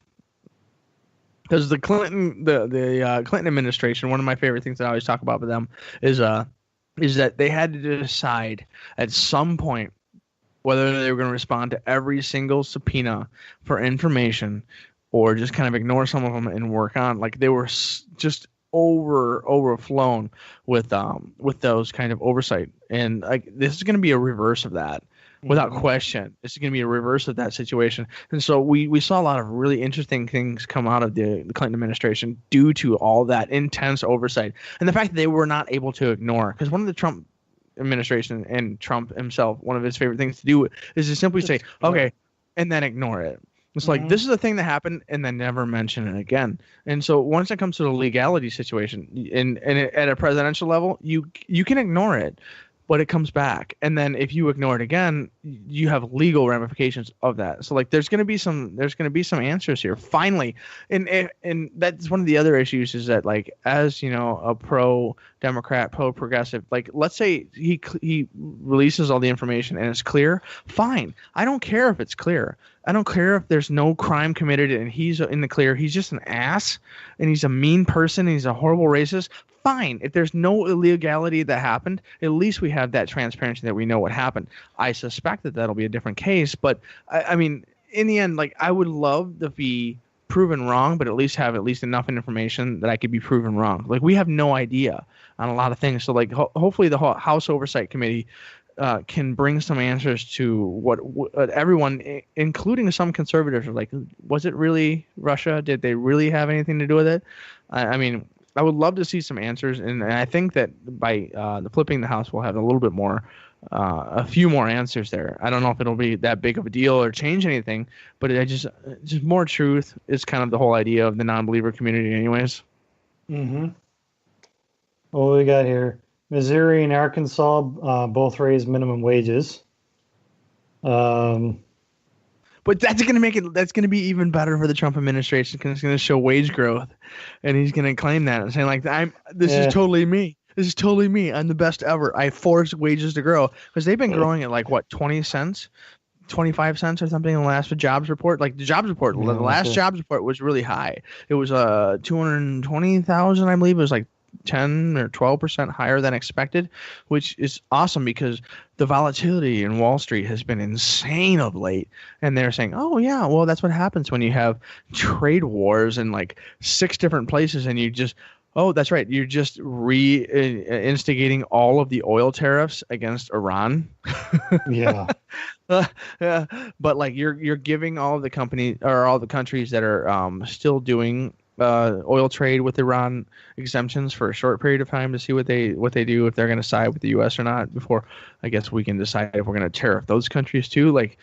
S2: Because the Clinton administration, one of my favorite things that I always talk about with them is that they had to decide at some point whether they were going to respond to every single subpoena for information or just kind of ignore some of them and work on. Like they were just overflown with those kind of oversight. And like this is going to be a reverse of that. Without question, this is going to be a reverse of that situation. And so we saw a lot of really interesting things come out of the Clinton administration due to all that intense oversight and the fact that they were not able to ignore. Because one of the Trump administration and Trump himself, one of his favorite things to do is to simply say, okay, and then ignore it. It's like, this is a thing that happened and then never mention it again. And so once it comes to the legality situation and at a presidential level, you can ignore it, but it comes back. And then if you ignore it again, you have legal ramifications of that. So like there's going to be some answers here finally. And that's one of the other issues is that like, as you know, a pro-Democrat, pro-progressive, like let's say he releases all the information and it's clear. Fine. I don't care if it's clear. I don't care if there's no crime committed and he's in the clear. He's just an ass and he's a mean person. And he's a horrible racist. Fine. If there's no illegality that happened, at least we have that transparency that we know what happened. I suspect that that'll be a different case. But I mean, in the end, like I would love to be proven wrong, but at least have enough information that I could be proven wrong. Like we have no idea on a lot of things. So like hopefully the House Oversight Committee can bring some answers to what everyone, including some conservatives, are like, was it really Russia? Did they really have anything to do with it? I mean, I would love to see some answers, and I think that by the flipping the House, we'll have a few more answers there. I don't know if it'll be that big of a deal or change anything, but just more truth is kind of the whole idea of the non-believer community anyways.
S5: Mm-hmm. What we got here? Missouri and Arkansas both raised minimum wages.
S2: But that's going to be even better for the Trump administration because it's going to show wage growth, and he's going to claim that and saying like, this is totally me. This is totally me. I'm the best ever. I forced wages to grow because they've been growing at like what 20 cents, 25 cents or something in the last jobs report. Like the jobs report, the last jobs report was really high. It was 220,000, I believe. It was like 10 or 12% higher than expected, which is awesome because the volatility in Wall Street has been insane of late. And they're saying, oh yeah, well, that's what happens when you have trade wars in like 6 different places and you just, oh, that's right, you're just instigating all of the oil tariffs against Iran.
S5: Yeah.
S2: Yeah. But like you're giving all of the companies or all the countries that are still doing oil trade with Iran exemptions for a short period of time to see what they do, if they're going to side with the U.S. or not, before I guess we can decide if we're going to tariff those countries too. Like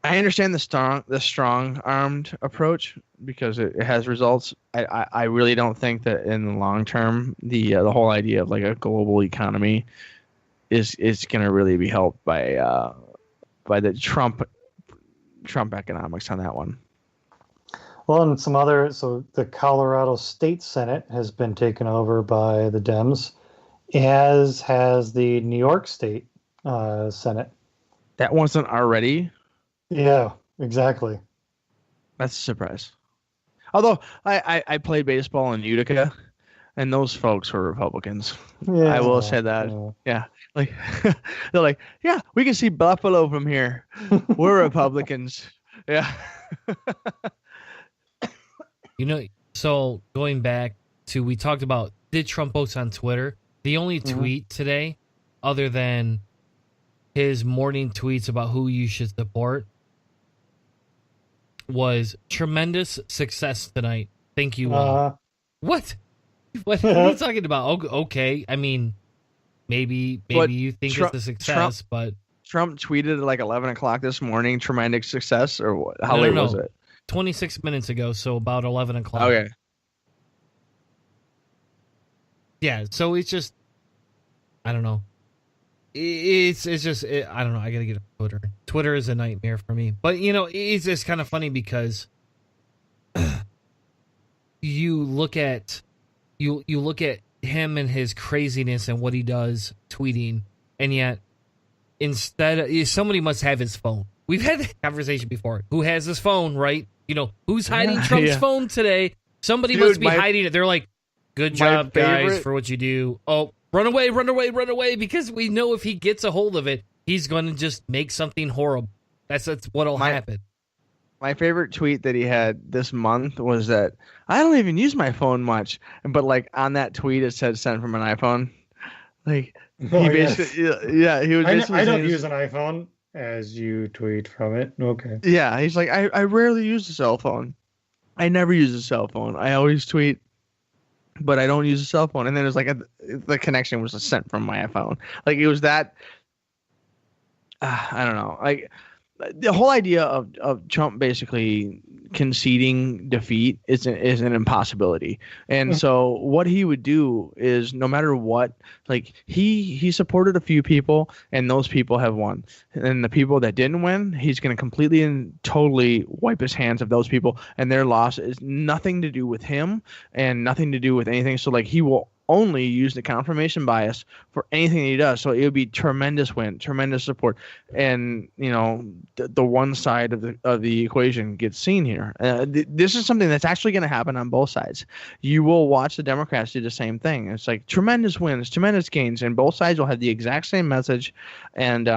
S2: I understand the strong armed approach because it has results. I really don't think that in the long term the whole idea of like a global economy is going to really be helped by the Trump economics on that one.
S5: Well, and so the Colorado State Senate has been taken over by the Dems, as has the New York State Senate.
S2: That wasn't already?
S5: Yeah, exactly.
S2: That's a surprise. Although I played baseball in Utica, and those folks were Republicans. Yeah, I will say that. Yeah. Like they're like, yeah, we can see Buffalo from here. We're Republicans. Yeah.
S4: You know, so going back to, we talked about, did Trump post on Twitter? The only tweet today, other than his morning tweets about who you should support, was tremendous success tonight. Thank you all. What? What are you talking about? Okay, I mean, maybe you think it's a success, but
S2: Trump tweeted at like 11 o'clock this morning, tremendous success, or what? How late was it?
S4: 26 minutes ago, so about 11 o'clock.
S2: Okay.
S4: Yeah, so it's just, I don't know. It's just, I don't know. I gotta get a Twitter. Twitter is a nightmare for me. But, it's just kind of funny because you look at him and his craziness and what he does tweeting, and yet instead, somebody must have his phone. We've had that conversation before. Who has his phone, right? Who's hiding Trump's phone today? Somebody must be hiding it. They're like, good job, guys, for what you do. Oh, run away, because we know if he gets a hold of it, he's going to just make something horrible. That's what'll happen.
S2: My favorite tweet that he had this month was that I don't even use my phone much, but like on that tweet it said sent from an iPhone. Like he basically, he was. I don't
S5: use an iPhone, as you tweet from it. Okay.
S2: Yeah, he's like, I rarely use a cell phone. I never use a cell phone. I always tweet, but I don't use a cell phone. And then it was like the connection was sent from my iPhone. Like it was that. I don't know. Like the whole idea of Trump basically conceding defeat is an impossibility. And so what he would do is no matter what, like he supported a few people and those people have won. And the people that didn't win, he's going to completely and totally wipe his hands of those people, and their loss is nothing to do with him and nothing to do with anything. So like he will only use the confirmation bias for anything he does. So it would be tremendous win, tremendous support. And, the one side of the equation gets seen here. This is something that's actually going to happen on both sides. You will watch the Democrats do the same thing. It's like tremendous wins, tremendous gains, and both sides will have the exact same message and,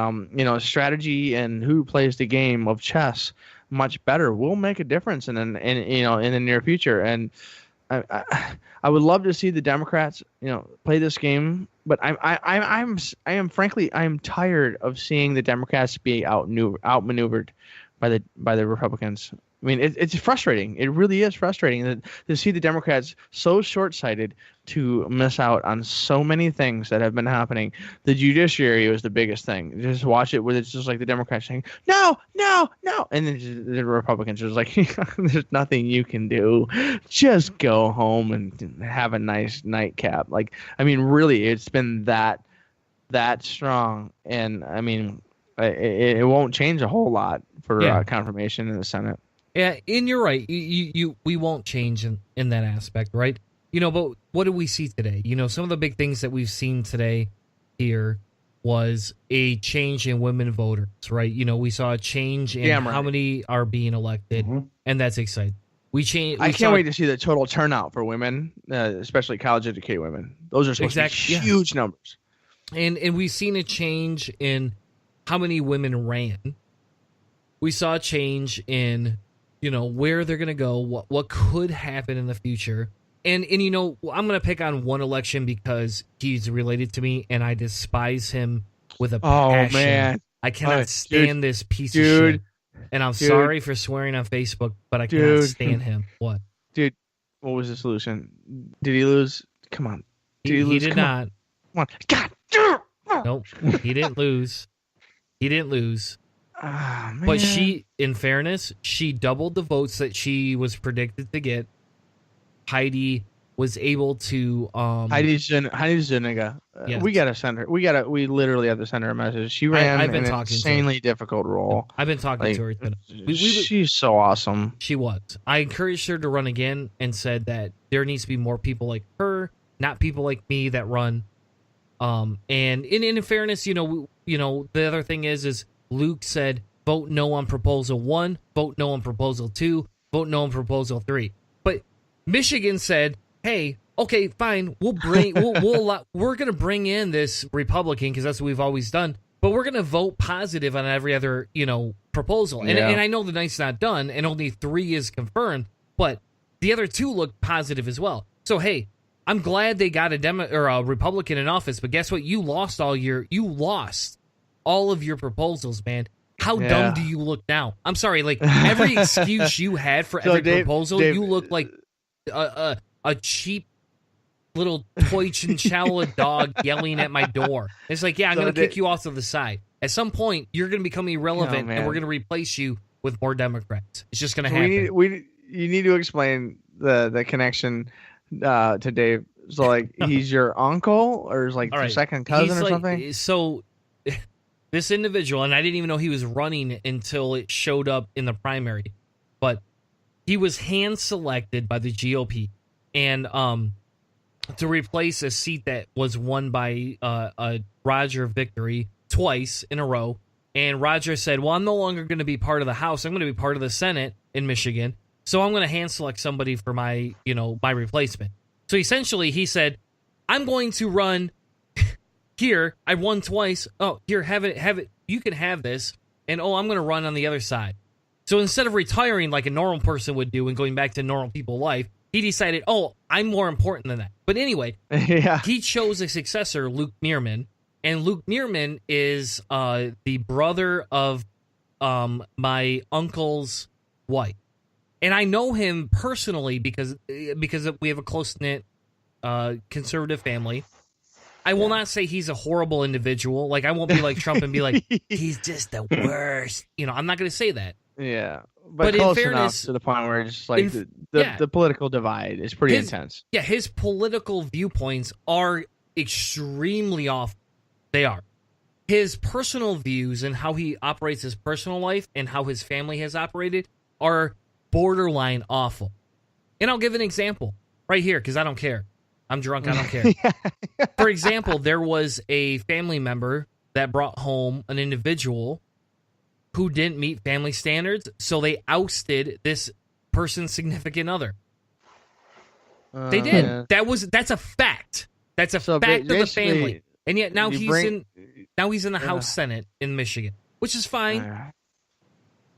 S2: strategy and who plays the game of chess much better will make a difference in the near future. And, I would love to see the Democrats, play this game, but I'm tired of seeing the Democrats be outmaneuvered by the Republicans. I mean, it's frustrating. It really is frustrating to see the Democrats so short-sighted to miss out on so many things that have been happening. The judiciary was the biggest thing. Just watch it where it's just like the Democrats saying, no, and then the Republicans are just like, there's nothing you can do. Just go home and have a nice nightcap. Like, I mean, really, it's been that strong. And, I mean, it won't change a whole lot for confirmation in the Senate.
S4: Yeah, and you're right. We won't change in that aspect, right? But what do we see today? Some of the big things that we've seen today here was a change in women voters, right? We saw a change in how many are being elected, and that's exciting. I
S2: can't wait to see the total turnout for women, especially college-educated women. Those are supposed to be huge numbers.
S4: And we've seen a change in how many women ran. We saw a change in where they're going to go, what could happen in the future. And I'm going to pick on one election because he's related to me and I despise him with a passion. Oh, man. I cannot stand this piece of shit. And I'm sorry for swearing on Facebook, but I cannot stand him. What?
S2: Dude, what was the solution? Did he lose? Come on.
S4: He did not.
S2: Come on. God.
S4: Nope. He didn't lose. He didn't lose. But she, in fairness, she doubled the votes that she was predicted to get. Heidi was able to
S2: Heidi Zuniga.
S4: Yes.
S2: We gotta send her. We literally have to send her a message. She ran an insanely difficult role.
S4: I've been talking to her today.
S2: She's so awesome.
S4: She was. I encouraged her to run again and said that there needs to be more people like her, not people like me that run. And in fairness, the other thing is Luke said, vote no on proposal 1, vote no on proposal 2, vote no on proposal 3. But Michigan said, hey, okay, fine, we're going to bring in this Republican because that's what we've always done, but we're going to vote positive on every other, proposal. And I know the night's not done and only 3 is confirmed, but the other 2 look positive as well. So, hey, I'm glad they got a Republican in office, but guess what? You lost all of your proposals, man. How dumb do you look now? I'm sorry, like every excuse you had for every proposal, you look like a cheap little toy chinchilla dog yelling at my door. It's like, yeah, I'm going to kick you off to the side. At some point, you're going to become irrelevant, and we're going to replace you with more Democrats. It's just going to happen.
S2: You need to explain the connection to Dave. So, like, he's your uncle, or is like your second cousin or something?
S4: So, this individual, and I didn't even know he was running until it showed up in the primary, but he was hand-selected by the GOP, and to replace a seat that was won by Roger Victory twice in a row. And Roger said, well, I'm no longer going to be part of the House. I'm going to be part of the Senate in Michigan. So I'm going to hand select somebody for my replacement. So essentially he said, I'm going to run here. I won twice. Oh, here, have it. You can have this. And I'm going to run on the other side. So instead of retiring like a normal person would do and going back to normal people life, he decided, I'm more important than that. But anyway, he chose a successor, Luke Meerman. And Luke Meerman is the brother of my uncle's wife. And I know him personally because we have a close-knit conservative family. I will not say he's a horrible individual. Like, I won't be like Trump and be like, he's just the worst. I'm not going to say that.
S2: Yeah. But close in fairness, enough to the point where it's just like the political divide is pretty intense.
S4: Yeah, his political viewpoints are extremely off. They are. His personal views and how he operates his personal life and how his family has operated are borderline awful. And I'll give an example right here because I don't care. I'm drunk. I don't care. For example, there was a family member that brought home an individual who didn't meet family standards, so they ousted this person's significant other. They did. Yeah. That's a fact. That's a fact of the family. And yet now he's in the House Senate in Michigan, which is fine.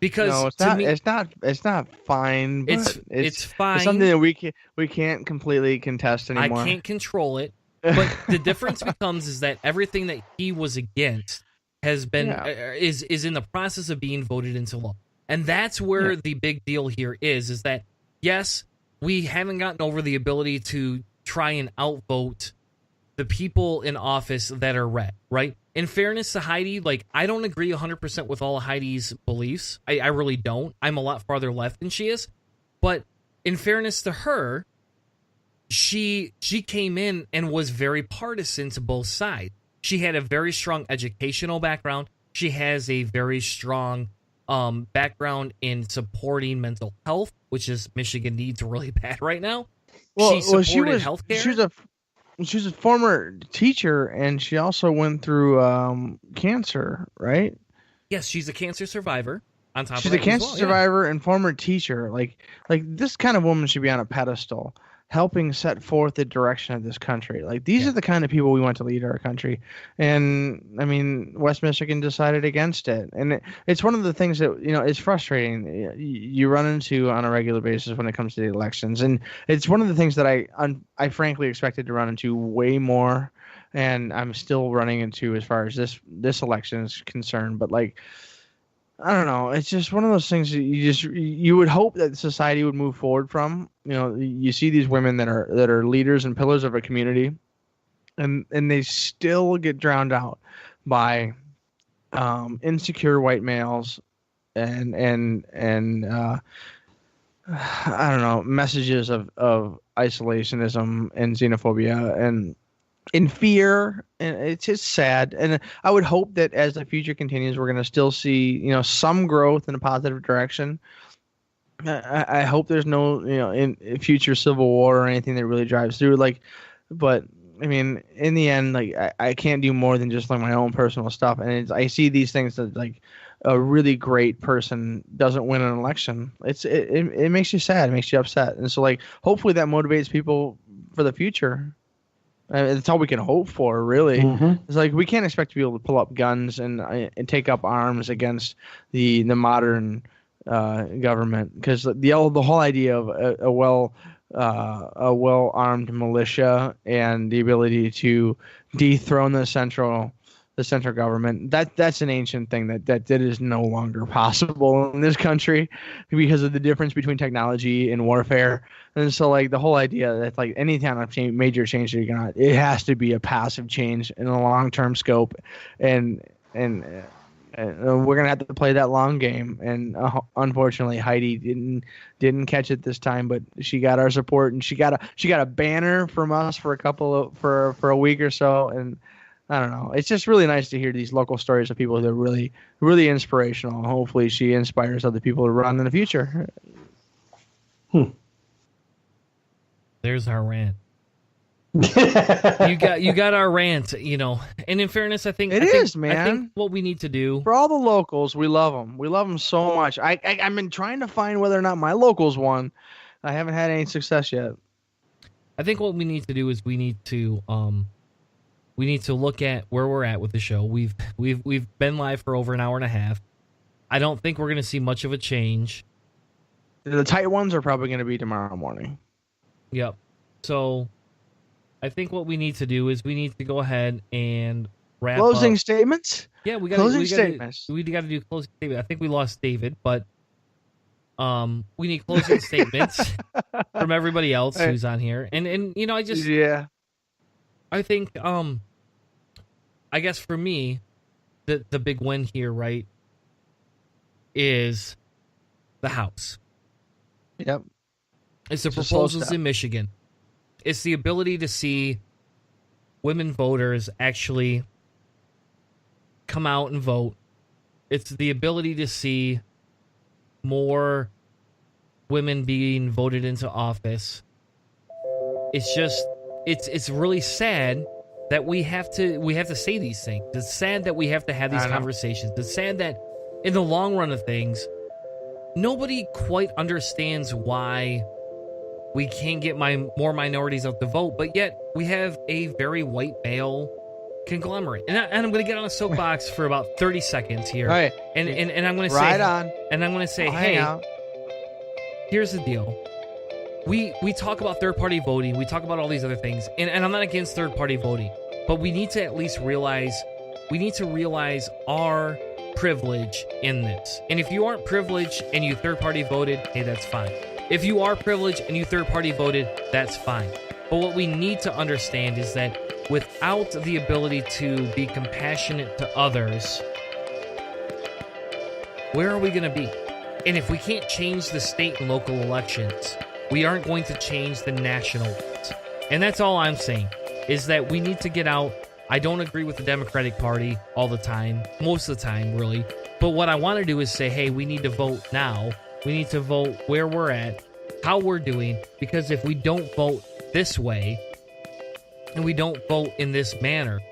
S4: Because it's not fine. But it's fine.
S2: It's something that we can't completely contest anymore.
S4: I can't control it. But the difference becomes is that everything that he was against has been is in the process of being voted into law. And that's where the big deal here is that yes, we haven't gotten over the ability to try and outvote the people in office that are red, right? In fairness to Heidi, like, I don't agree 100% with all of Heidi's beliefs. I really don't. I'm a lot farther left than she is. But in fairness to her, she came in and was very partisan to both sides. She had a very strong educational background. She has a very strong background in supporting mental health, which is Michigan needs really bad right now. She supported healthcare.
S2: She was a former teacher, and she also went through cancer, right?
S4: Yes, she's a cancer survivor. On top
S2: she's
S4: of
S2: a cancer survivor and former teacher. Like this kind of woman should be on a pedestal, helping set forth the direction of this country. Like these are the kind of people we want to lead our country. And I mean, West Michigan decided against it, and it's one of the things that is frustrating. You run into on a regular basis when it comes to the elections, and it's one of the things that I frankly expected to run into way more, and I'm still running into as far as this election is concerned. But like, I don't know. It's just one of those things that you would hope that society would move forward from. You see these women that are leaders and pillars of a community, and they still get drowned out by insecure white males and I don't know, messages of isolationism and xenophobia and in fear, and it's just sad. And I would hope that as the future continues, we're going to still see, some growth in a positive direction. I hope there's no, in future civil war or anything that really drives through. But I mean, in the end, I can't do more than just my own personal stuff. And I see these things that a really great person doesn't win an election. It makes you sad. It makes you upset. And so hopefully that motivates people for the future. That's all we can hope for, really. Mm-hmm. It's we can't expect to be able to pull up guns and take up arms against the modern government, because the whole idea of a well armed militia and the ability to dethrone the central the central government. That's an ancient thing that is no longer possible in this country because of the difference between technology and warfare. And so like the whole idea that like any kind of major change that you're gonna, it has to be a passive change in a long-term scope, and we're gonna have to play that long game. And unfortunately, Heidi didn't catch it this time, but she got our support, and she got a banner from us for a week or so. And I don't know, it's just really nice to hear these local stories of people that are really, really inspirational. And hopefully, she inspires other people to run in the future.
S4: There's our rant. You got our rant, you know. And in fairness, I think
S2: man.
S4: I think what we need to do
S2: for all the locals, we love them. We love them so much. I've been trying to find whether or not my locals won. I haven't had any success yet.
S4: I think what we need to do is we need to look at where we're at with the show. We've been live for over an hour and a half. I don't think we're going to see much of a change.
S2: The tight ones are probably going to be tomorrow morning.
S4: Yep. So I think what we need to do is we need to go ahead and wrap
S2: closing
S4: up.
S2: Statements?
S4: Yeah, we got
S2: statements.
S4: We got to do closing statements. I think we lost David, but we need closing statements from everybody else who's on here. And you know, I think I guess for me the big win here, right, is the House.
S2: Yep.
S4: It's the proposals in Michigan. It's the ability to see women voters actually come out and vote. It's the ability to see more women being voted into office. It's just it's really sad that we have to say these things. It's sad that we have to have these conversations. It's sad that in the long run of things, nobody quite understands why we can't get more minorities out to vote, but yet we have a very white male conglomerate. And I'm going to get on a soapbox for about 30 seconds here.
S2: Right.
S4: And I'm going to say...
S2: Right on.
S4: And I'm going to say, here's the deal. We talk about third-party voting. We talk about all these other things. And I'm not against third-party voting. But we need to at least realize our privilege in this. And if you aren't privileged and you third-party voted, hey, that's fine. If you are privileged and you third-party voted, that's fine. But what we need to understand is that without the ability to be compassionate to others, where are we going to be? And if we can't change the state and local elections, we aren't going to change the national ones. And that's all I'm saying, is that we need to get out. I don't agree with the Democratic Party all the time, most of the time, really. But what I want to do is say, hey, we need to vote now. We need to vote where we're at, how we're doing, because if we don't vote this way and we don't vote in this manner,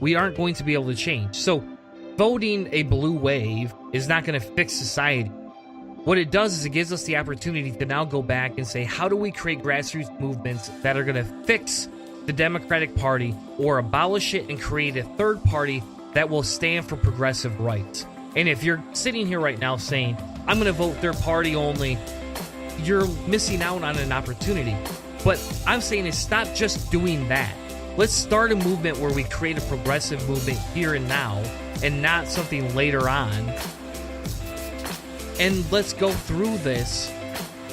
S4: we aren't going to be able to change. So voting a blue wave is not going to fix society. What it does is it gives us the opportunity to now go back and say, how do we create grassroots movements that are going to fix the Democratic Party or abolish it and create a third party that will stand for progressive rights? And if you're sitting here right now saying, I'm going to vote third party only, you're missing out on an opportunity. But I'm saying is stop just doing that. Let's start a movement where we create a progressive movement here and now and not something later on. And let's go through this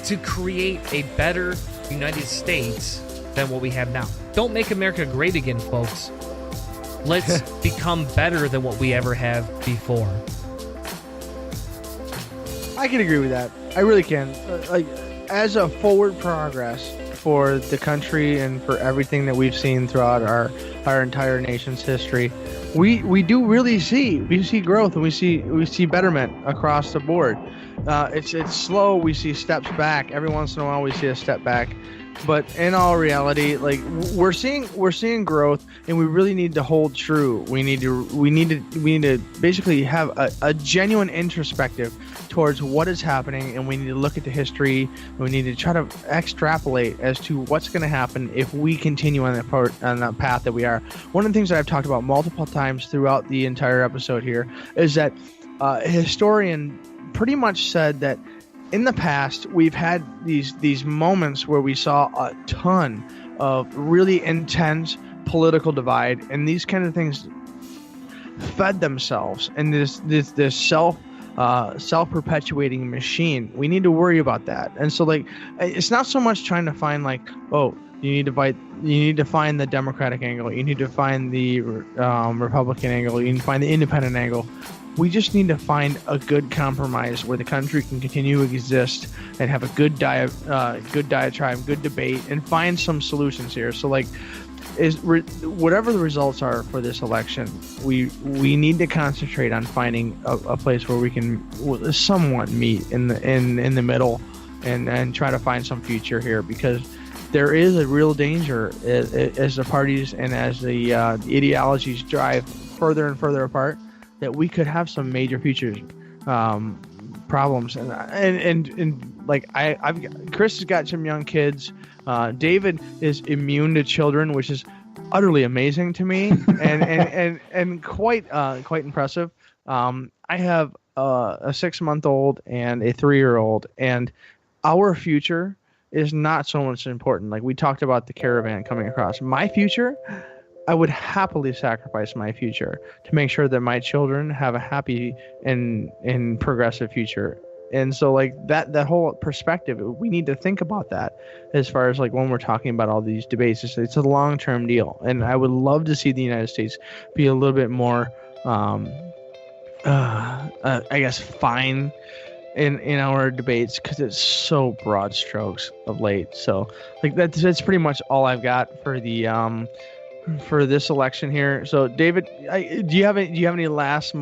S4: to create a better United States than what we have now. Don't make America great again, folks. Let's become better than what we ever have before.
S2: I can agree with that. I really can. Like, as a forward progress for the country and for everything that we've seen throughout our entire nation's history, we do really see growth, and we see betterment across the board. It's slow. We see steps back. Every once in a while, we see a step back. But in all reality, like we're seeing growth, and we really need to hold true. We need to basically have a genuine introspective towards what is happening, and we need to look at the history, and we need to try to extrapolate as to what's going to happen if we continue on that path that we are. One of the things that I've talked about multiple times throughout the entire episode here is that a historian pretty much said that in the past, we've had these moments where we saw a ton of really intense political divide, and these kind of things fed themselves in this self-perpetuating machine. We need to worry about that. And so, like, it's not so much trying to find, like, oh, you need to find the Democratic angle, you need to find the Republican angle, you need to find the independent angle. We just need to find a good compromise where the country can continue to exist and have a good diatribe, good debate, and find some solutions here. So, like, whatever the results are for this election, we need to concentrate on finding a place where we can somewhat meet in the middle and try to find some future here, because there is a real danger as the parties and as the ideologies drive further and further apart, that we could have some major future problems. And like Chris has got some young kids. David is immune to children, which is utterly amazing to me, and quite impressive. I have a 6-month-old and a 3-year-old, and our future is not so much important. Like, we talked about the caravan coming across. My future, I would happily sacrifice my future to make sure that my children have a happy and progressive future. And so, like, that whole perspective, we need to think about that as far as, like, when we're talking about all these debates. It's a long-term deal. And I would love to see the United States be a little bit more, I guess, fine in our debates, because it's so broad strokes of late. So, like, that's pretty much all I've got for the for this election here. So, David, do you have any last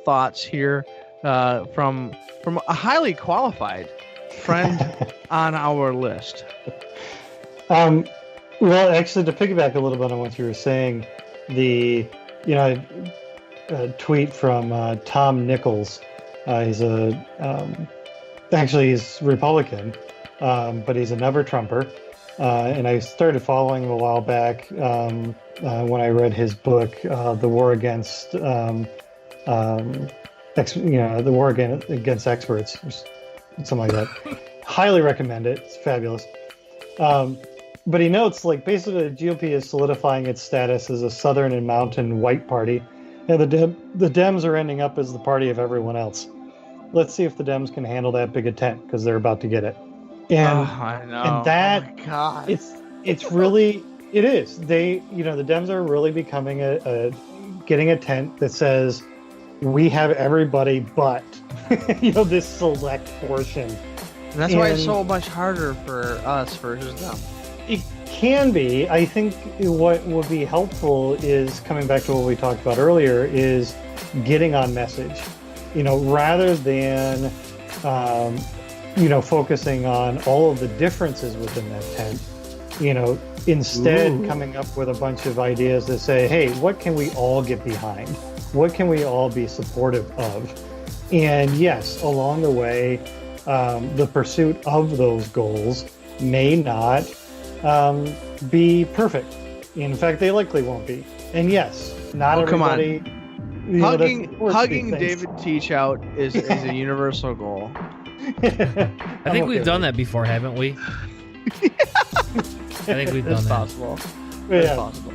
S2: thoughts here from a highly qualified friend on our list?
S5: Well, actually, to piggyback a little bit on what you were saying, a tweet from Tom Nichols. He's he's Republican, but he's a never Trumper. And I started following him a while back when I read his book, "The War Against the War Against Experts," or something like that. Highly recommend it. It's fabulous. But he notes, like, basically the GOP is solidifying its status as a Southern and mountain white party, and the Dems are ending up as the party of everyone else. Let's see if the Dems can handle that big a tent, because they're about to get it. And,
S2: I know.
S5: And that,
S2: oh my God.
S5: it's really, it is. The Dems are really becoming getting a tent that says, we have everybody but, this select portion.
S2: And that's why it's so much harder for us versus them.
S5: It can be. I think what would be helpful is, coming back to what we talked about earlier, is getting on message. Rather than, focusing on all of the differences within that tent, instead coming up with a bunch of ideas that say, hey, what can we all get behind? What can we all be supportive of? And yes, along the way, the pursuit of those goals may not be perfect. In fact, they likely won't be. And yes, not everybody...
S2: Come on. Hugging David Teach out is a universal goal.
S4: I think we've done that before, haven't we? I think we've done that.
S2: Possible.
S5: It's
S2: possible.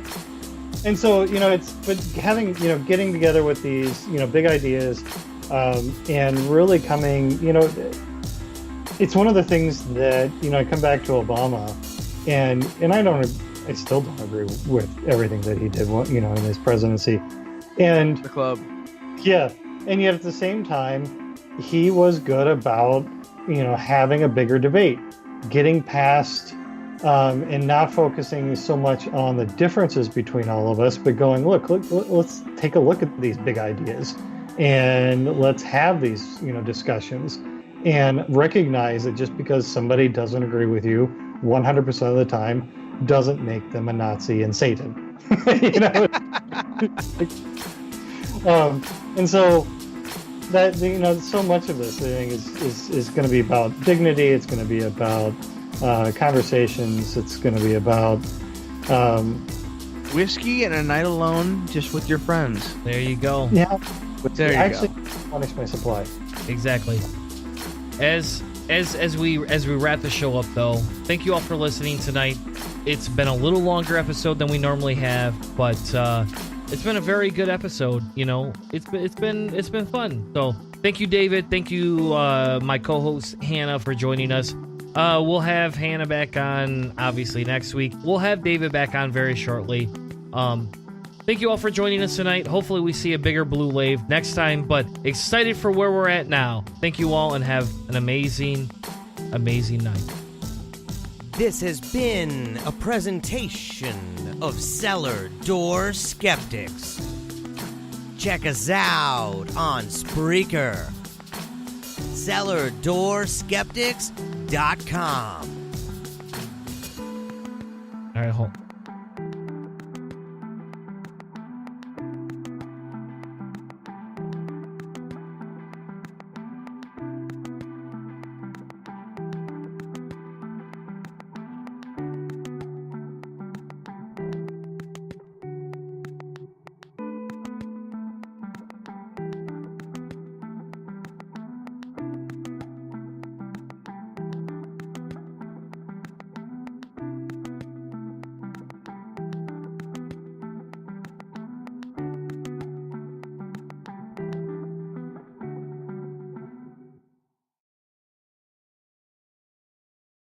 S5: And so, getting together with these, big ideas, and really coming, it's one of the things that, I come back to Obama, and I still don't agree with everything that he did, in his presidency. And
S2: the club.
S5: Yeah. And yet at the same time, he was good about, having a bigger debate, getting past, and not focusing so much on the differences between all of us, but going, look, let's take a look at these big ideas and let's have these, discussions, and recognize that just because somebody doesn't agree with you 100% of the time doesn't make them a Nazi and Satan. And so that, so much of this thing is going to be about dignity. It's going to be about conversations. It's going to be about
S2: whiskey and a night alone, just with your friends.
S4: There you go.
S5: Yeah,
S2: there you
S5: actually
S2: go.
S5: Punish my supply.
S4: Exactly. As we wrap the show up, though, thank you all for listening tonight. It's been a little longer episode than we normally have, but it's been a very good episode. You know, it's been fun. So thank you, David. Thank you, my co-host Hannah, for joining us. We'll have Hannah back on obviously next week. We'll have David back on very shortly. Thank you all for joining us tonight. Hopefully we see a bigger blue wave next time, but excited for where we're at now. Thank you all and have an amazing night.
S3: This has been a presentation of Cellar Door Skeptics. Check us out on Spreaker. CellarDoorSkeptics.com.
S4: All right, hold.